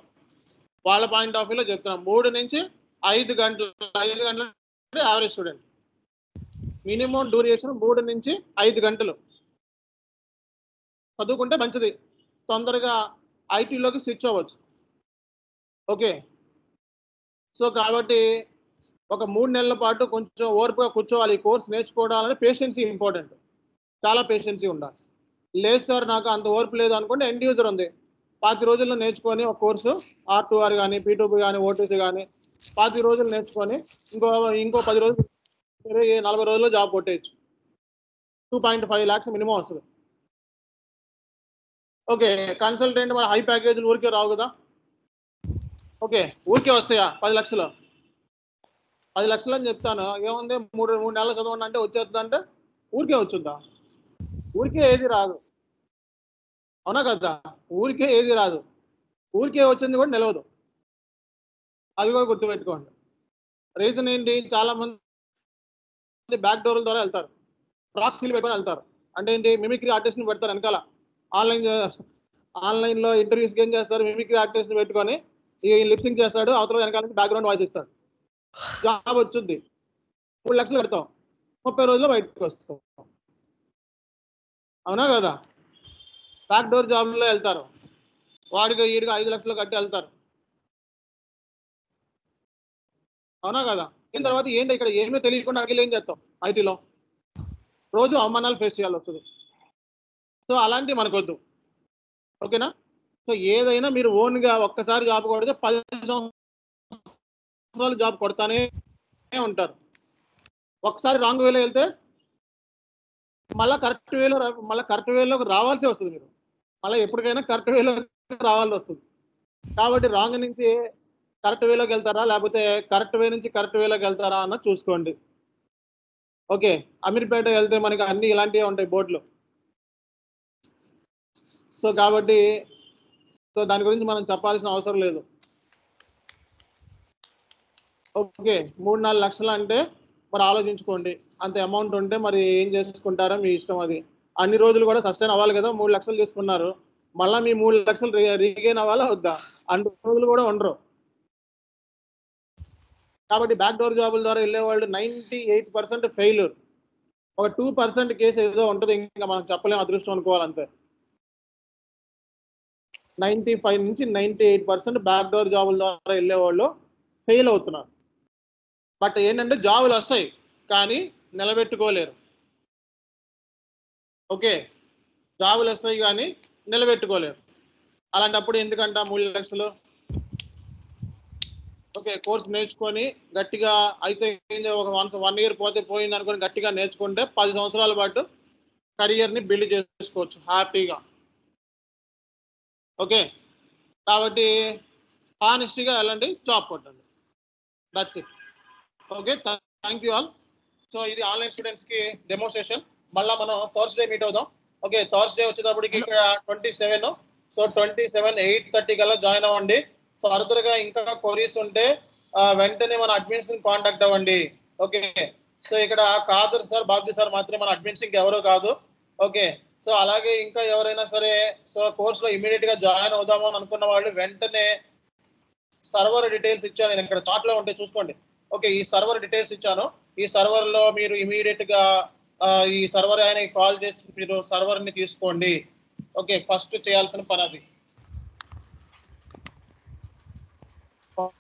వాళ్ళ పాయింట్ ఆఫ్ వ్యూలో చెప్తున్నాం. 3 నుంచి 5 గంటలు అంటే యావరేజ్ స్టూడెంట్. మినిమం డ్యూరేషన్ 3 నుంచి 5 గంటలు చదువుకుంటే మంచిది, తొందరగా ఐటీలోకి స్విచ్ అవ్వచ్చు. ఓకే, సో కాబట్టి ఒక 3 నెలల పాటు కొంచెం ఓర్పుగా కూర్చోవాలి. ఈ కోర్స్ నేర్చుకోవడానికి పేషెన్సీ ఇంపార్టెంట్, చాలా పేషెన్సీ ఉండాలి. లేదు సార్ నాకు అంత ఓర్పు లేదు అనుకుంటే ఎండ్ యూజర్ ఉంది, 5 రోజుల్లో నేర్చుకొని ఒక కోర్సు R2R కానీ P2P కానీ OTC కానీ 5 రోజులు నేర్చుకొని ఇంకో 10 రోజులు 40 రోజుల్లో జాబ్ కొట్టేయచ్చు. 2.5 lakhs మినిమం వస్తుంది. ఓకే, కన్సల్టెంట్ మన హై ప్యాకేజీలు ఊరికే రావు కదా. ఓకే, ఊరికే వస్తాయా 10 లక్షలు? 10 లక్షలు అని చెప్తాను, ఏముంది 3 నెలలు చదవండి అంటే వచ్చేస్తుంది అంటే ఊరికే వచ్చుద్దా? ఊరికే ఏది రాదు, అవునా కదా? ఊరికే ఏది రాదు, ఊరికే వచ్చింది కూడా నిలవదు, అది కూడా గుర్తుపెట్టుకోండి. రీజన్ ఏంటి? చాలా మంది బ్యాక్ డోర్ల ద్వారా వెళ్తారు, ప్రాక్సీలు పెట్టుకొని వెళ్తారు. అంటే ఏంటి? మిమిక్రీ ఆర్టిస్ట్ని పెడతారు వెనకాల. ఆన్లైన్లో ఇంటర్వ్యూస్కి ఏం చేస్తారు? మిమిక్రీ ఆర్టిస్ట్ని పెట్టుకొని ఈ లిప్సింగ్ చేస్తాడు, అవతల వెనకాల నుంచి బ్యాక్గ్రౌండ్ వాయిస్ ఇస్తాడు, జాబ్ వచ్చింది. 3 లక్షలు పెడతాం, 30 రోజుల్లో బయటకు వస్తాం, అవునా కదా? బ్యాక్ డోర్ జాబ్లో వెళ్తారు, వాడికి 5 లక్షలు కట్టి వెళ్తారు, అవునా కదా? దీని తర్వాత ఏంటి? ఇక్కడ ఏమీ తెలియకుండా అడిగి ఏం చేస్తాం? ఐటీలో రోజు అవమానాలు ఫేస్ చేయాల్సి వస్తుంది. సో అలాంటివి మనకొద్దు, ఓకేనా? సో ఏదైనా మీరు ఓన్గా ఒక్కసారి జాబ్ కొడితే 10 సంవత్సరాలు జాబ్ కొడతానే ఉంటారు. ఒకసారి రాంగ్ వేలో వెళ్తే మళ్ళీ కరెక్ట్ వేలోకి రావాల్సి వస్తుంది. మీరు మళ్ళీ ఎప్పటికైనా కరెక్ట్ వేలో రావాల్సి వస్తుంది. కాబట్టి రాంగ్ నుంచి కరెక్ట్ వేలోకి వెళ్తారా లేకపోతే కరెక్ట్ వే నుంచి కరెక్ట్ వేలోకి వెళ్తారా అన్నది చూసుకోండి. ఓకే, అమీర్పేట వెళ్తే మనకి అన్ని ఇలాంటివే ఉంటాయి బోర్డులు. సో కాబట్టి దాని గురించి మనం చెప్పాల్సిన అవసరం లేదు. ఓకే, 3-4 లక్షలు అంటే మరి ఆలోచించుకోండి. అంత అమౌంట్ ఉంటే మరి ఏం చేసుకుంటారో మీ ఇష్టం. అది అన్ని రోజులు కూడా సస్టైన్ అవ్వాలి కదా. 3 లక్షలు తీసుకున్నారు, మళ్ళీ మీ 3 లక్షలు రీగైన్ అవ్వాలా వద్దా? అన్ని రోజులు కూడా ఉండరు. కాబట్టి బ్యాక్ డోర్ జాబుల ద్వారా వెళ్ళేవాళ్ళు 98% ఫెయిల్యూర్. ఒక 2% కేసు ఏదో ఉంటుంది, ఇంకా మనం చెప్పలేం, అదృష్టం అనుకోవాలంతే. 95 నుంచి 98% బ్యాక్ డోర్ జాబుల ద్వారా వెళ్ళేవాళ్ళు ఫెయిల్ అవుతున్నారు. బట్ ఏంటంటే జాబులు వస్తాయి కానీ నిలబెట్టుకోలేరు. ఓకే, జాబులు వస్తాయి కానీ నిలబెట్టుకోలేరు. అలాంటప్పుడు ఎందుకంట 3 లక్షలు? ఓకే, కోర్స్ నేర్చుకొని గట్టిగా అయితే ఒక 1 ఇయర్ పోతే పోయింది అనుకొని గట్టిగా నేర్చుకుంటే 10 సంవత్సరాల పాటు కెరియర్ని బిల్డ్ చేసుకోవచ్చు హ్యాపీగా. ఓకే, కాబట్టి హానెస్టీగా వెళ్ళండి, జాబ్ కొట్టండి. That's it. Okay, thank you all. So ఇది ఆన్లైన్ స్టూడెంట్స్కి డెమో సెషన్. మళ్ళీ మనం థర్స్డే మీట్ అవుదాం. ఓకే, థర్స్డే వచ్చేటప్పటికి ఇక్కడ 27. సో 27 8:30 కల్లా జాయిన్ అవ్వండి. ఫర్దర్గా ఇంకా క్వరీస్ ఉంటే వెంటనే మన అడ్మిన్స్ కాంటాక్ట్ అవ్వండి. ఓకే, సో ఇక్కడ కాదర్ సార్, బాబ్జీ సార్ మాత్రమే మన అడ్మిన్స్, ఇంకెవరో కాదు. ఓకే, సో అలాగే ఇంకా ఎవరైనా సరే సో కోర్సులో ఇమీడియట్గా జాయిన్ అవుదాము అని అనుకున్న వాళ్ళు వెంటనే సర్వర్ డీటెయిల్స్ ఇచ్చాను నేను ఇక్కడ చాట్లో ఉంటే చూసుకోండి. ఓకే, ఈ సర్వర్ డీటెయిల్స్ ఇచ్చాను. ఈ సర్వర్లో మీరు ఇమీడియట్గా ఈ సర్వర్ ఆయనకి కాల్ చేసి మీరు సర్వర్ని తీసుకోండి. ఓకే, ఫస్ట్ చేయాల్సిన పని అది.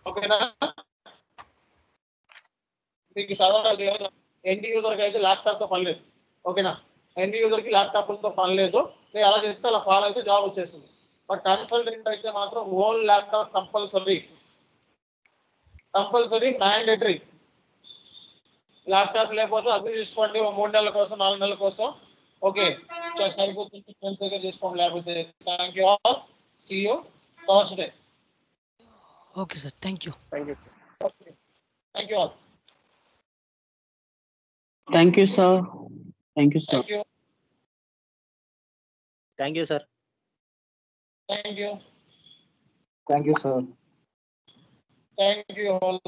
ఓకేనా? మీకు సర్వర్ ఎండ్ యూజర్కి అయితే ల్యాప్టాప్తో పని లేదు. ఓకేనా, ఎండ్ యూజర్కి ల్యాప్టాప్తో పని లేదు. నేను అలా చెప్తే అలా ఫాలో అయితే జాబ్ వచ్చేస్తుంది. బట్ కన్సల్టెంట్ అయితే మాత్రం own laptop compulsory mandatory. Laptop లేకపోతే అది తీసుకోండి 3 నెలల కోసం 4 నెలల కోసం. ఓకే, సరిపోతుంది, ఫ్రెండ్స్ దగ్గర తీసుకోండి. లేకపోతే thank you all, see you Thursday. Okay sir, thank you. Thank you all. Thank you sir. Thank you sir. Thank you sir. Thank you. Thank you sir. Thank you all.